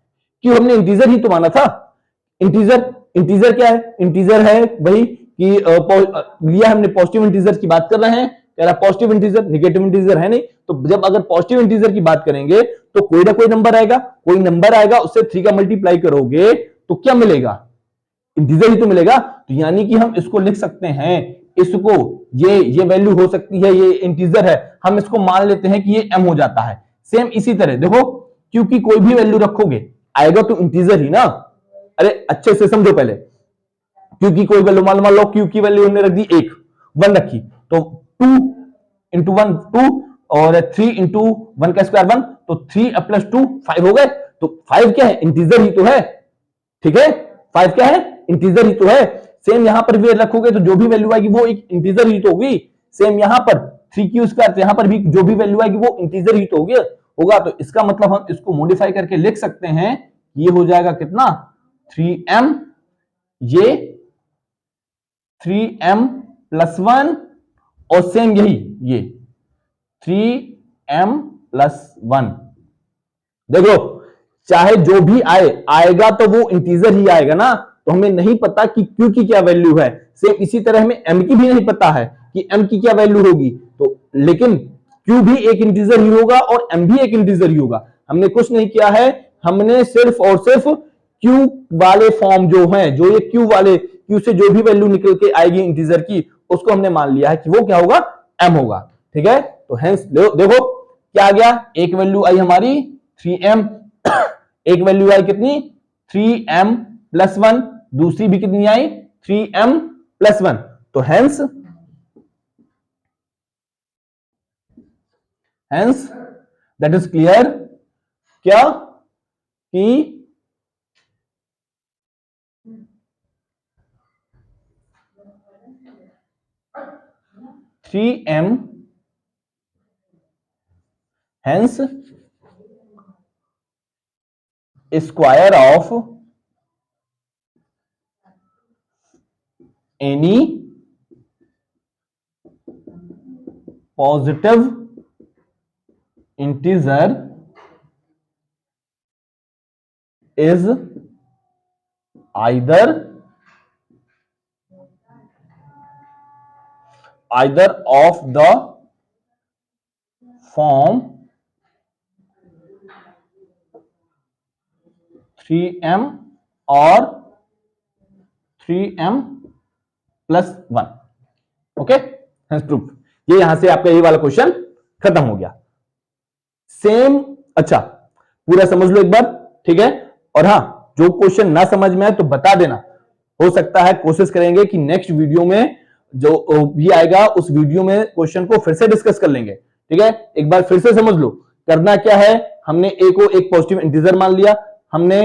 Q हमने इंटीजर ही तो माना था। इंटीजर क्या है, इंटीजर है वही कि लिया हमने पॉजिटिव इंटीजर की बात कर रहे हैं, कह रहा पॉजिटिव इंटीजर, नेगेटिव इंटीजर है नहीं। तो जब अगर पॉजिटिव इंटीजर की बात करेंगे तो कोई ना कोई नंबर आएगा, कोई नंबर आएगा उससे 3 का मल्टीप्लाई करोगे तो क्या मिलेगा, इंटीजर ही तो मिलेगा। तो यानी कि हम इसको लिख सकते हैं, इसको ये वैल्यू हो सकती है, ये इंटीजर है, हम इसको मान लेते हैं कि ये m हो जाता है। सेम इसी तरह देखो, क्योंकि कोई भी वैल्यू रखोगे आएगा तो इंटीजर ही ना। अरे अच्छे से समझो पहले, क्योंकि कोई वैल्यू मान लो क्यू की वैल्यू हमने रख दी 1 रखी, तो 2 इंटू 1 2 और 3 इंटू 1 का स्क्वायर 1, तो 3 प्लस 2 5 हो गए। तो 5 क्या है, इंटीजर ही तो है। ठीक है, 5 क्या है, इंटीजर ही तो है। सेम यहां पर भी रखोगे तो जो भी वैल्यू आएगी वो एक इंटीजर ही तो होगी। सेम यहां पर 3 क्यू स्क्वायर, तो यहां पर भी जो भी वैल्यू आएगी वो इंटीजर ही तो होगा। तो इसका मतलब हम इसको मॉडिफाई करके लिख सकते हैं, ये हो जाएगा कितना 3m, ये 3m प्लस 1 और सेम यही ये 3m प्लस 1। देखो चाहे जो भी आएगा तो वो इंटीजर ही आएगा ना, तो हमें नहीं पता कि q की क्या वैल्यू है। सेम इसी तरह हमें m की भी नहीं पता है कि m की क्या वैल्यू होगी, तो लेकिन q भी एक इंटीजर ही होगा और m भी एक इंटीजर ही होगा। हमने कुछ नहीं किया है, हमने सिर्फ और सिर्फ q वाले फॉर्म जो है, जो ये q से जो भी वैल्यू निकल के आएगी इंटीजर की, उसको हमने मान लिया है कि वो क्या होगा, m होगा। ठीक है, तो हेंस देखो क्या आ गया, एक वैल्यू आई हमारी 3m, एक वैल्यू आई कितनी 3m प्लस 1, दूसरी भी कितनी आई 3m प्लस 1। तो हेंस दैट इज क्लियर क्या कि 3m hence square of any positive integer is either of the form 3m और 3m plus 1। Okay, hence proof. ये यहां से आपका ये वाला क्वेश्चन खत्म हो गया। सेम, अच्छा पूरा समझ लो एक बार, ठीक है। और हां, जो क्वेश्चन ना समझ में आए तो बता देना, हो सकता है कोशिश करेंगे कि नेक्स्ट वीडियो में जो भी आएगा उस वीडियो में क्वेश्चन को फिर से डिस्कस कर लेंगे, ठीक है। एक बार फिर से समझ लो, करना क्या है, हमने a को एक पॉजिटिव इंटीजर मान लिया, हमने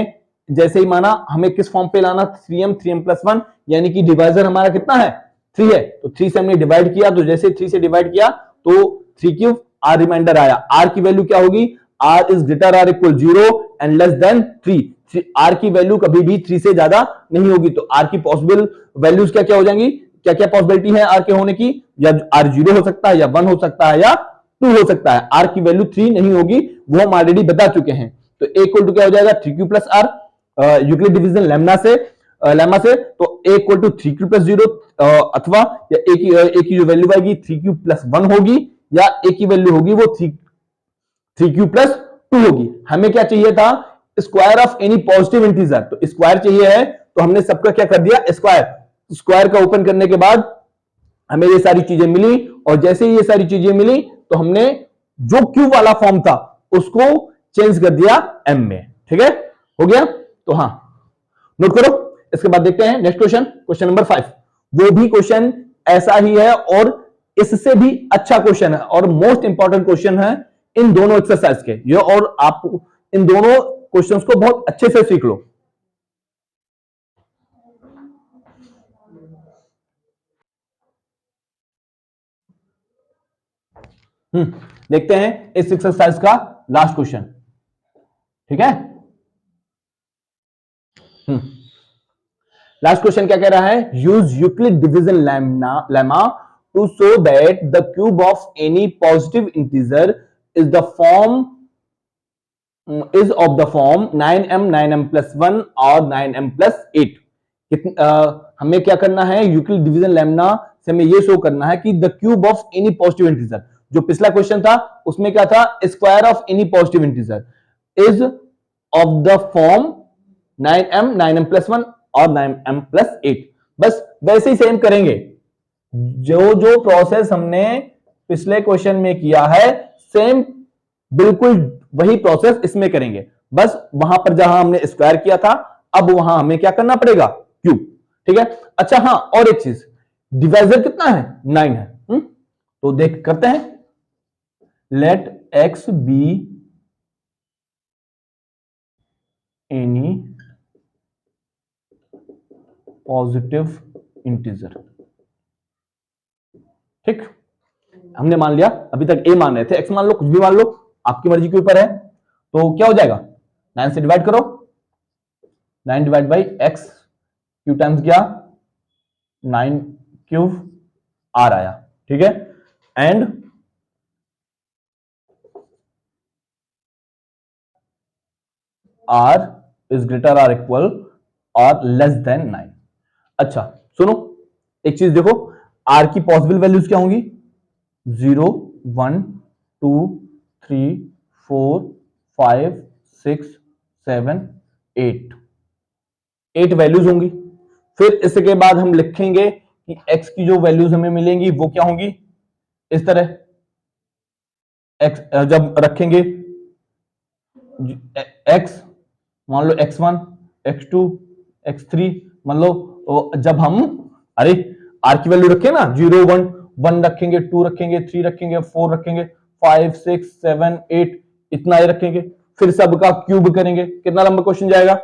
जैसे ही माना हमें किस फॉर्म पे लाना, 3m प्लस 1, यानी कि डिवाइजर हमारा कितना है 3 है, तो 3 से हमने डिवाइड किया, तो जैसे 3 से डिवाइड किया तो 3 क्यूब r रिमाइंडर आया। r की वैल्यू क्या होगी, r is greater or equal 0 and less then 3। r की वैल्यू कभी भी 3 से ज्यादा नहीं होगी, तो r की पॉसिबल वैल्यूज क्या क्या हो जाएंगी, क्या क्या पॉसिबिलिटी है r के होने की, या r 0 हो सकता है, या 1 हो सकता है, या 2 हो सकता है। r की वैल्यू 3 नहीं होगी, वो हम ऑलरेडी बता चुके हैं। तो a इक्वल टू क्या हो जाएगा 3q plus r, Euclid division lemma से तो a equal to 3q plus 0, अथवा या a की जो वैल्यू आएगी 3q प्लस 1 होगी, या a की वैल्यू होगी वो 3q प्लस 2 होगी। हमें क्या चाहिए था, square of any positive integer, तो स्क्वायर चाहिए है, तो हमने सबका क्या कर दिया स्क्वायर। स्क्वायर का ओपन करने के बाद हमें ये सारी चीजें मिली, और जैसे ही ये सारी चीजें मिली तो हमने जो क्यू वाला फॉर्म था उसको चेंज कर दिया m में, ठीक है, हो गया। तो हाँ, नोट करो। इसके बाद देखते हैं नेक्स्ट क्वेश्चन, क्वेश्चन नंबर 5। वो भी क्वेश्चन ऐसा ही है और इससे भी अच्छा क्वेश्चन है और मोस्ट इंपॉर्टेंट क्वेश्चन है इन दोनों एक्सरसाइज के ये, और आप इन दोनों क्वेश्चंस को बहुत अच्छे से सीख लो। देखते हैं इस एक्सरसाइज का लास्ट क्वेश्चन, ठीक है। लास्ट क्वेश्चन क्या कह रहा है, use Euclid division lemma to show that the cube of any positive integer is the form is of the form 9m plus 1 और 9m plus 8। हमें क्या करना है, यूक्लिड डिवीजन लेम्ना से हमें ये शो करना है कि the cube of any positive integer, जो पिछला क्वेश्चन था उसमें क्या था, square of any positive integer is of the form 9m plus 1 और 9m प्लस 8। बस वैसे ही सेम करेंगे, जो जो प्रोसेस हमने पिछले क्वेश्चन में किया है सेम बिल्कुल वही प्रोसेस इसमें करेंगे। बस वहां पर जहां हमने स्क्वायर किया था अब वहां हमें क्या करना पड़ेगा, क्यूब, ठीक है। अच्छा हाँ, और एक चीज, डिवाइजर कितना है 9 है, तो देख करते हैं, let x be any positive integer, ठीक। हमने मान लिया, अभी तक a मान रहे थे, x मान लो, कुछ भी मान लो, आपकी मर्जी के ऊपर है। तो क्या हो जाएगा, 9 से डिवाइड करो, 9 divide by x, q times गया 9 क्यूब आर आया, ठीक है। And r is greater or equal or less than 9। अच्छा सुनो, एक चीज देखो, आर की पॉसिबल वैल्यूज क्या होंगी, 0 1 2 3 4 5 6 7 8, 8 वैल्यूज होंगी। फिर इसके बाद हम लिखेंगे कि x की जो वैल्यूज हमें मिलेंगी वो क्या होंगी, इस तरह x जब रखेंगे, x मान लो x1 x2 x3, मान लो जब हम, अरे आर की वैल्यू रखें ना, 0 1 1 रखेंगे, 2 रखेंगे, 3 रखेंगे, 4 रखेंगे, 5 6 7 8 इतना ही रखेंगे, फिर सबका क्यूब करेंगे, कितना लंबा क्वेश्चन जाएगा।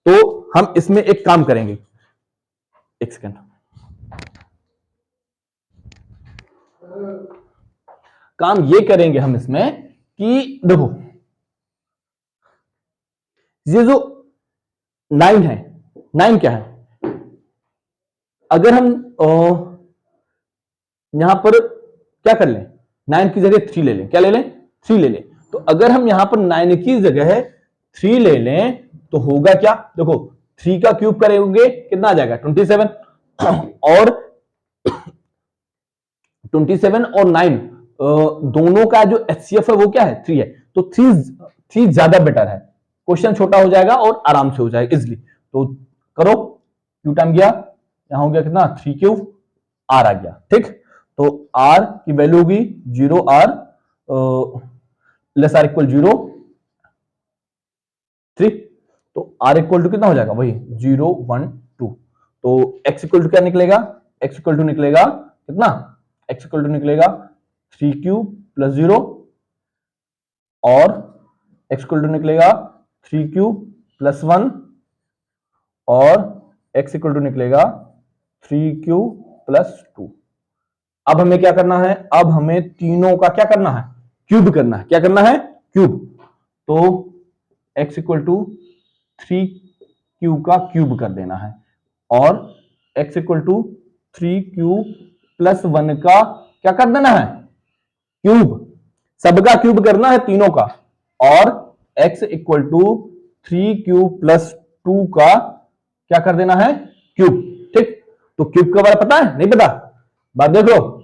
तो हम इसमें एक काम करेंगे, एक सेकेंड, काम ये करेंगे हम इसमें कि देखो ये जो 9 है, 9 क्या है, अगर हम यहां पर क्या कर लें, 9 की जगह 3 ले लें, क्या ले लें, 3 ले लें। तो अगर हम यहां पर 9 की जगह 3 ले लें तो होगा क्या, देखो 3 का क्यूब करेंगे कितना आ जाएगा 27, और 27 और 9 दोनों का जो एचसीएफ है वो क्या है 3 है, तो 3 ज्यादा बेटर है, क्वेश्चन छोटा हो जाएगा और आराम से हो जाएगा इजिली। तो करो, क्यू टाइम गया, यहां हो गया कितना 3 क्यूब, आर आ गया, ठीक। तो आर की वैल्यू होगी 0 आर लेस आर इक्वल 0 3, तो आर इक्वल टू कितना हो जाएगा वही 0 1 2, तो एक्स इक्वल टू क्या निकलेगा, एक्स इक्वल टू निकलेगा कितना, एक्स इक्वल टू निकलेगा 3 क्यूब प्लस 0, और एक्स इक्वल टू निकलेगा 3 क्यूब प्लस 1, और एक्स इक्वल टू निकलेगा 3 क्यूब प्लस 2। अब हमें क्या करना है, अब हमें तीनों का क्या करना है, क्यूब करना है, क्या करना है क्यूब। तो x इक्वल टू 3 क्यूब का क्यूब कर देना है, और x equal to 3 cube plus 1 का क्या कर देना है क्यूब, सबका क्यूब करना है तीनों का, और x equal to 3 cube plus 2 का क्या कर देना है क्यूब, ठीक। तो क्यूब का बारे पता है नहीं पता, बात देख लो,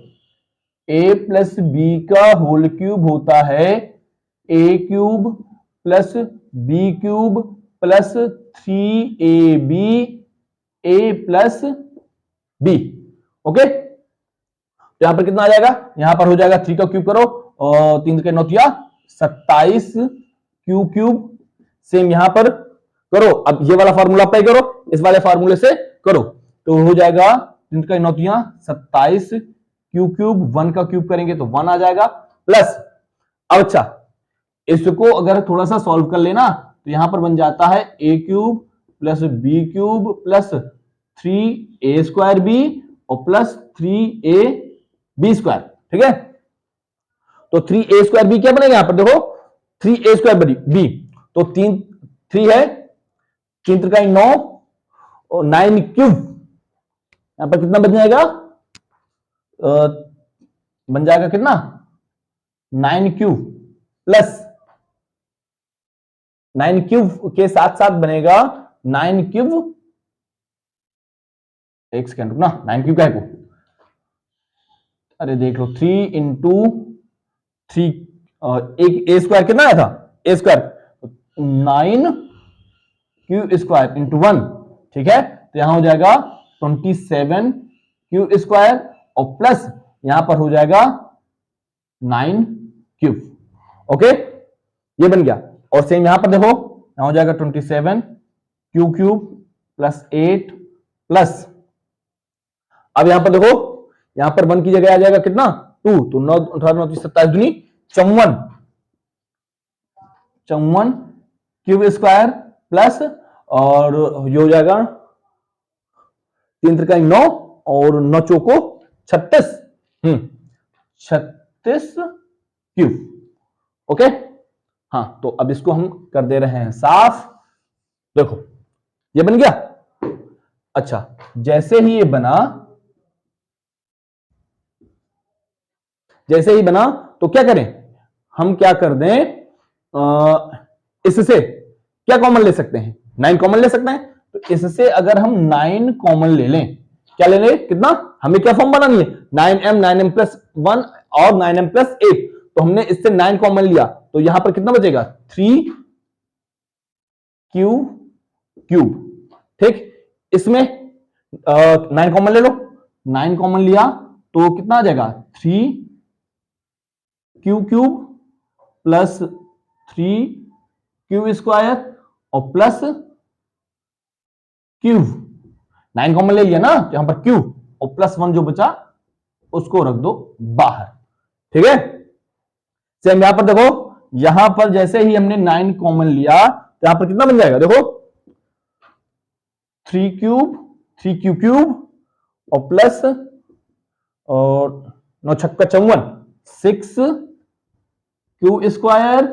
a प्लस बी का होल क्यूब होता है a cube plus b cube plus 3ab a plus b, okay. तो यहां पर कितना आ जाएगा, यहां पर हो जाएगा 3 का क्यूब करो और 3 के 9 27 क्यू क्यूब, सेम यहां पर करो, अब ये वाला फार्मूला अप्लाई करो, इस वाले फार्मूले से करो, तो हो जाएगा 3 का 9 27 क्यू क्यूब, 1 का क्यूब करेंगे तो 1 आ जाएगा, प्लस अब अच्छा इसको अगर थोड़ा सा सॉल्व कर लेना तो यहां पर बन जाता है a cube plus b cube plus 3a square b और प्लस 3a बी स्क्वायर, ठीक है। तो 3a स्क्वायर बी क्या बनेगा, यहां पर देखो 3a स्क्वायर बी, तो 3 है, 3 त्रिकाई 9 और 9 क्यूब, यहां पर कितना बन जाएगा, बन जाएगा कितना 9 क्यूब प्लस 9 क्यूब के साथ साथ बनेगा 9 क्यूब, एक सेकेंड रुकना, 9 क्यूब क्या है, अरे देख लो 3 इंटू 3, एक ए स्क्वायर कितना आया था, ए स्क्वायर 9 क्यू स्क्वायर इंटू 1, ठीक है। तो यहां हो जाएगा 27 क्यू स्क्वायर और प्लस यहां पर हो जाएगा 9 क्यूब, ओके, ये बन गया। और सेम यहां पर देखो, यहां हो जाएगा 27 क्यू क्यूब प्लस 8 प्लस, अब यहां पर देखो, यहां पर 1 की जगह आ जाएगा कितना 2, तो 9 18 29 27 दूनी 54 क्यूब स्क्वायर प्लस, और ये हो जाएगा 3 त्रिकाई 9 और 9 चौको 36, 36 क्यूब, ओके। हाँ, तो अब इसको हम कर दे रहे हैं साफ, देखो ये बन गया। अच्छा, जैसे ही ये बना, जैसे ही बना तो क्या करें, हम क्या कर दें, इससे क्या कॉमन ले सकते हैं, 9 कॉमन ले सकते हैं, तो इससे अगर हम 9 कॉमन ले लें, क्या ले लें, कितना, हमें क्या फॉर्म बनानी है 9m प्लस 1 और 9m प्लस 8, तो हमने इससे 9 कॉमन लिया, तो यहां पर कितना बचेगा 3 क्यूब, ठीक। इसमें 9 कॉमन ले लो, 9 कॉमन लिया तो कितना आ जाएगा 3 क्यूब प्लस 3 क्यू स्क्वायर और प्लस क्यूब, 9 कॉमन ले लिया ना, यहां पर क्यूब, और +1 जो बचा उसको रख दो बाहर। ठीक है, सेम यहां पर देखो, यहां पर जैसे ही हमने 9 कॉमन लिया तो यहां पर कितना बन जाएगा, देखो 3 क्यूब 3 क्यू क्यूब और प्लस और 9 छक्का 54 6 Q square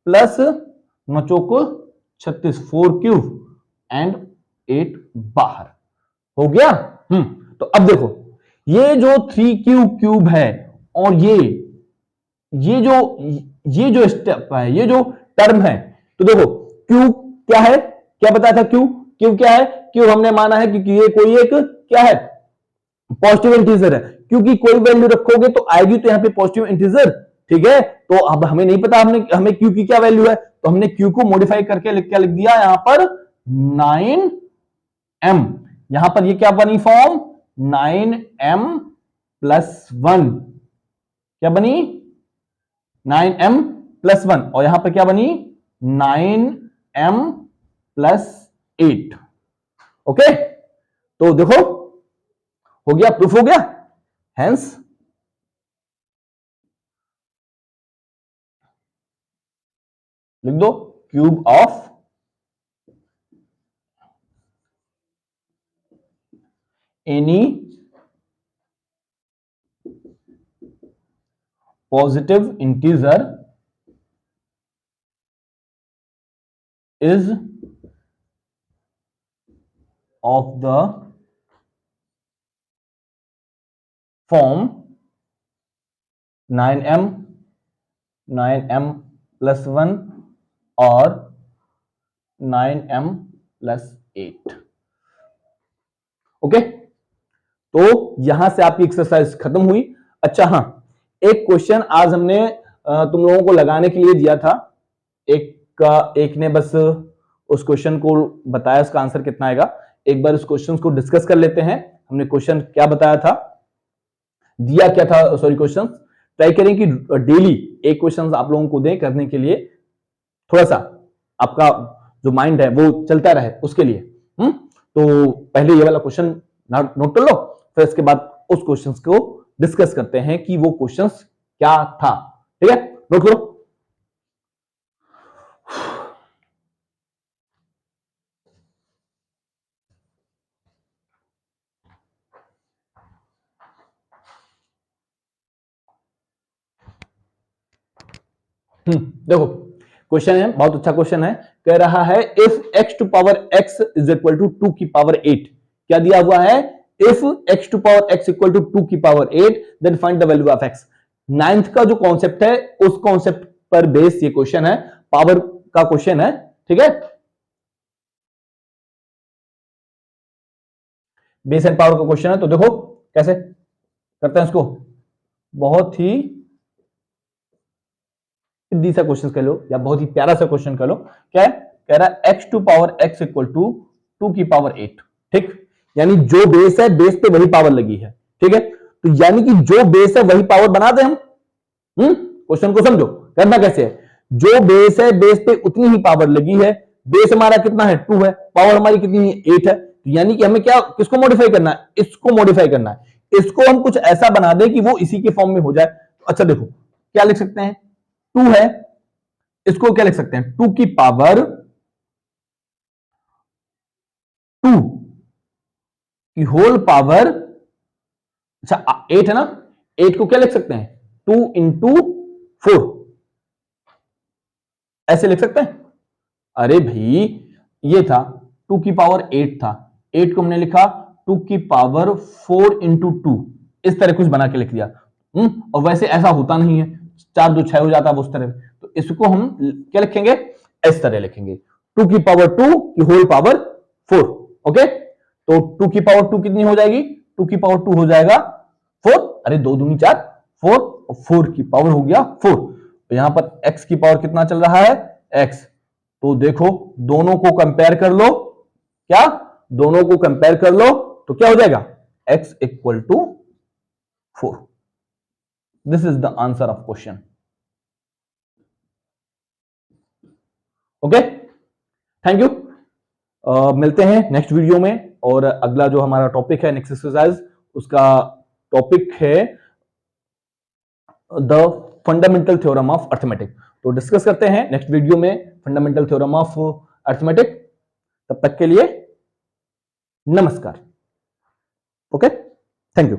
plus 9 choco 36 4 cube and 8 बाहर हो गया। तो अब देखो ये जो 3 क्यू क्यूब है और ये जो स्टेप है, ये जो टर्म है, तो देखो क्यू क्या है, क्या बताया था, क्यू क्यू क्या है, क्यू हमने माना है कि ये कोई एक क्या है, पॉजिटिव इंटीजर है, क्योंकि कोई वैल्यू रखोगे तो आएगी तो यहां पे पॉजिटिव इंटीजर। ठीक है, तो अब हमें नहीं पता हमें क्यू की क्या वैल्यू है, तो हमने क्यू को मॉडिफाई करके क्या लिख दिया यहां पर 9m। यहां पर ये क्या बनी फॉर्म 9m + 1, क्या बनी 9m + 1, और यहां पर क्या बनी 9m + 8। ओके, तो देखो हो गया, प्रूफ हो गया। हेंस लिख दो cube of any positive integer is of the form 9m + 1 और 9m + 8। ओके, तो यहां से आपकी एक्सरसाइज खत्म हुई। अच्छा हाँ, एक क्वेश्चन आज हमने तुम लोगों को लगाने के लिए दिया था, एक ने बस उस क्वेश्चन को बताया, उसका आंसर कितना आएगा। एक बार उस क्वेश्चन को डिस्कस कर लेते हैं। हमने क्वेश्चन क्या बताया था, दिया क्या था, सॉरी क्वेश्चन ट्राई करें कि डेली एक क्वेश्चन आप लोगों को दें करने के लिए, थोड़ा सा आपका जो माइंड है वो चलता रहे उसके लिए। तो पहले ये वाला क्वेश्चन नोट कर लो, फिर इसके बाद उस क्वेश्चंस को डिस्कस करते हैं कि वो क्वेश्चंस क्या था। ठीक है, नोट करो। देखो क्वेश्चन है, बहुत अच्छा क्वेश्चन है। कह रहा है if x⁴x is equal to 2⁸8, क्या दिया हुआ है, if x⁴x equal to 2⁸8 then find the value of x। Ninth का जो कॉन्सेप्ट है उस कॉन्सेप्ट पर बेस ये क्वेश्चन है, पावर का क्वेश्चन है। ठीक है, बेस एंड पावर का क्वेश्चन है। तो देखो कैसे करते हैं इसको, बहुत ही सीधी सा क्वेश्चन कर लो या बहुत ही प्यारा सा क्वेश्चन कर लो। क्या है, कह रहा है x⁴x इक्वल टू 2⁸8। ठीक, यानी जो बेस है बेस पे वही पावर लगी है। ठीक है, तो यानी कि जो बेस है वही पावर बना दे हम। क्वेश्चन को समझो, करना कैसे है, जो बेस है बेस पे उतनी ही पावर लगी है। बेस हमारा कितना है 2 है, पावर हमारी कितनी है 8 है, तो यानी कि हमें क्या किसको मॉडिफाई करना है, इसको मॉडिफाई करना है। इसको हम कुछ ऐसा बना दें कि वो इसी के फॉर्म में हो जाए। अच्छा देखो क्या लिख सकते हैं, 2 है, इसको क्या लिख सकते हैं 2 की पावर 2 की होल पावर, अच्छा 8 है ना, 8 को क्या लिख सकते हैं 2 × 4, ऐसे लिख सकते हैं। अरे भाई ये था 2 की पावर 8 था, 8 को हमने लिखा 2 की पावर 4 × 2, इस तरह कुछ बना के लिख दिया। और वैसे ऐसा होता नहीं है, 4 2 6 हो जाता है उस तरह। तो इसको हम क्या लिखेंगे, इस तरह लिखेंगे 2 की पावर 2 की होल पावर 4। ओके, तो 2 की पावर 2 कितनी हो जाएगी, 2 की पावर 2 हो जाएगा 4, अरे 2 दूनी 4, 4 और 4 की पावर हो गया 4। तो यहां पर x की पावर कितना चल रहा है x, तो देखो दोनों को कंपेयर कर लो, क्या दोनों को कंपेयर कर लो तो क्या हो जाएगा x equal to 4। This is the answer of question. Okay, thank you. मिलते हैं नेक्स्ट वीडियो में, और अगला जो हमारा टॉपिक है नेक्स्ट एक्सरसाइज उसका टॉपिक है the fundamental theorem of arithmetic. तो डिस्कस करते हैं नेक्स्ट वीडियो में फंडामेंटल थ्योरम ऑफ अर्थमेटिक। तब तक के लिए नमस्कार। Okay, thank you.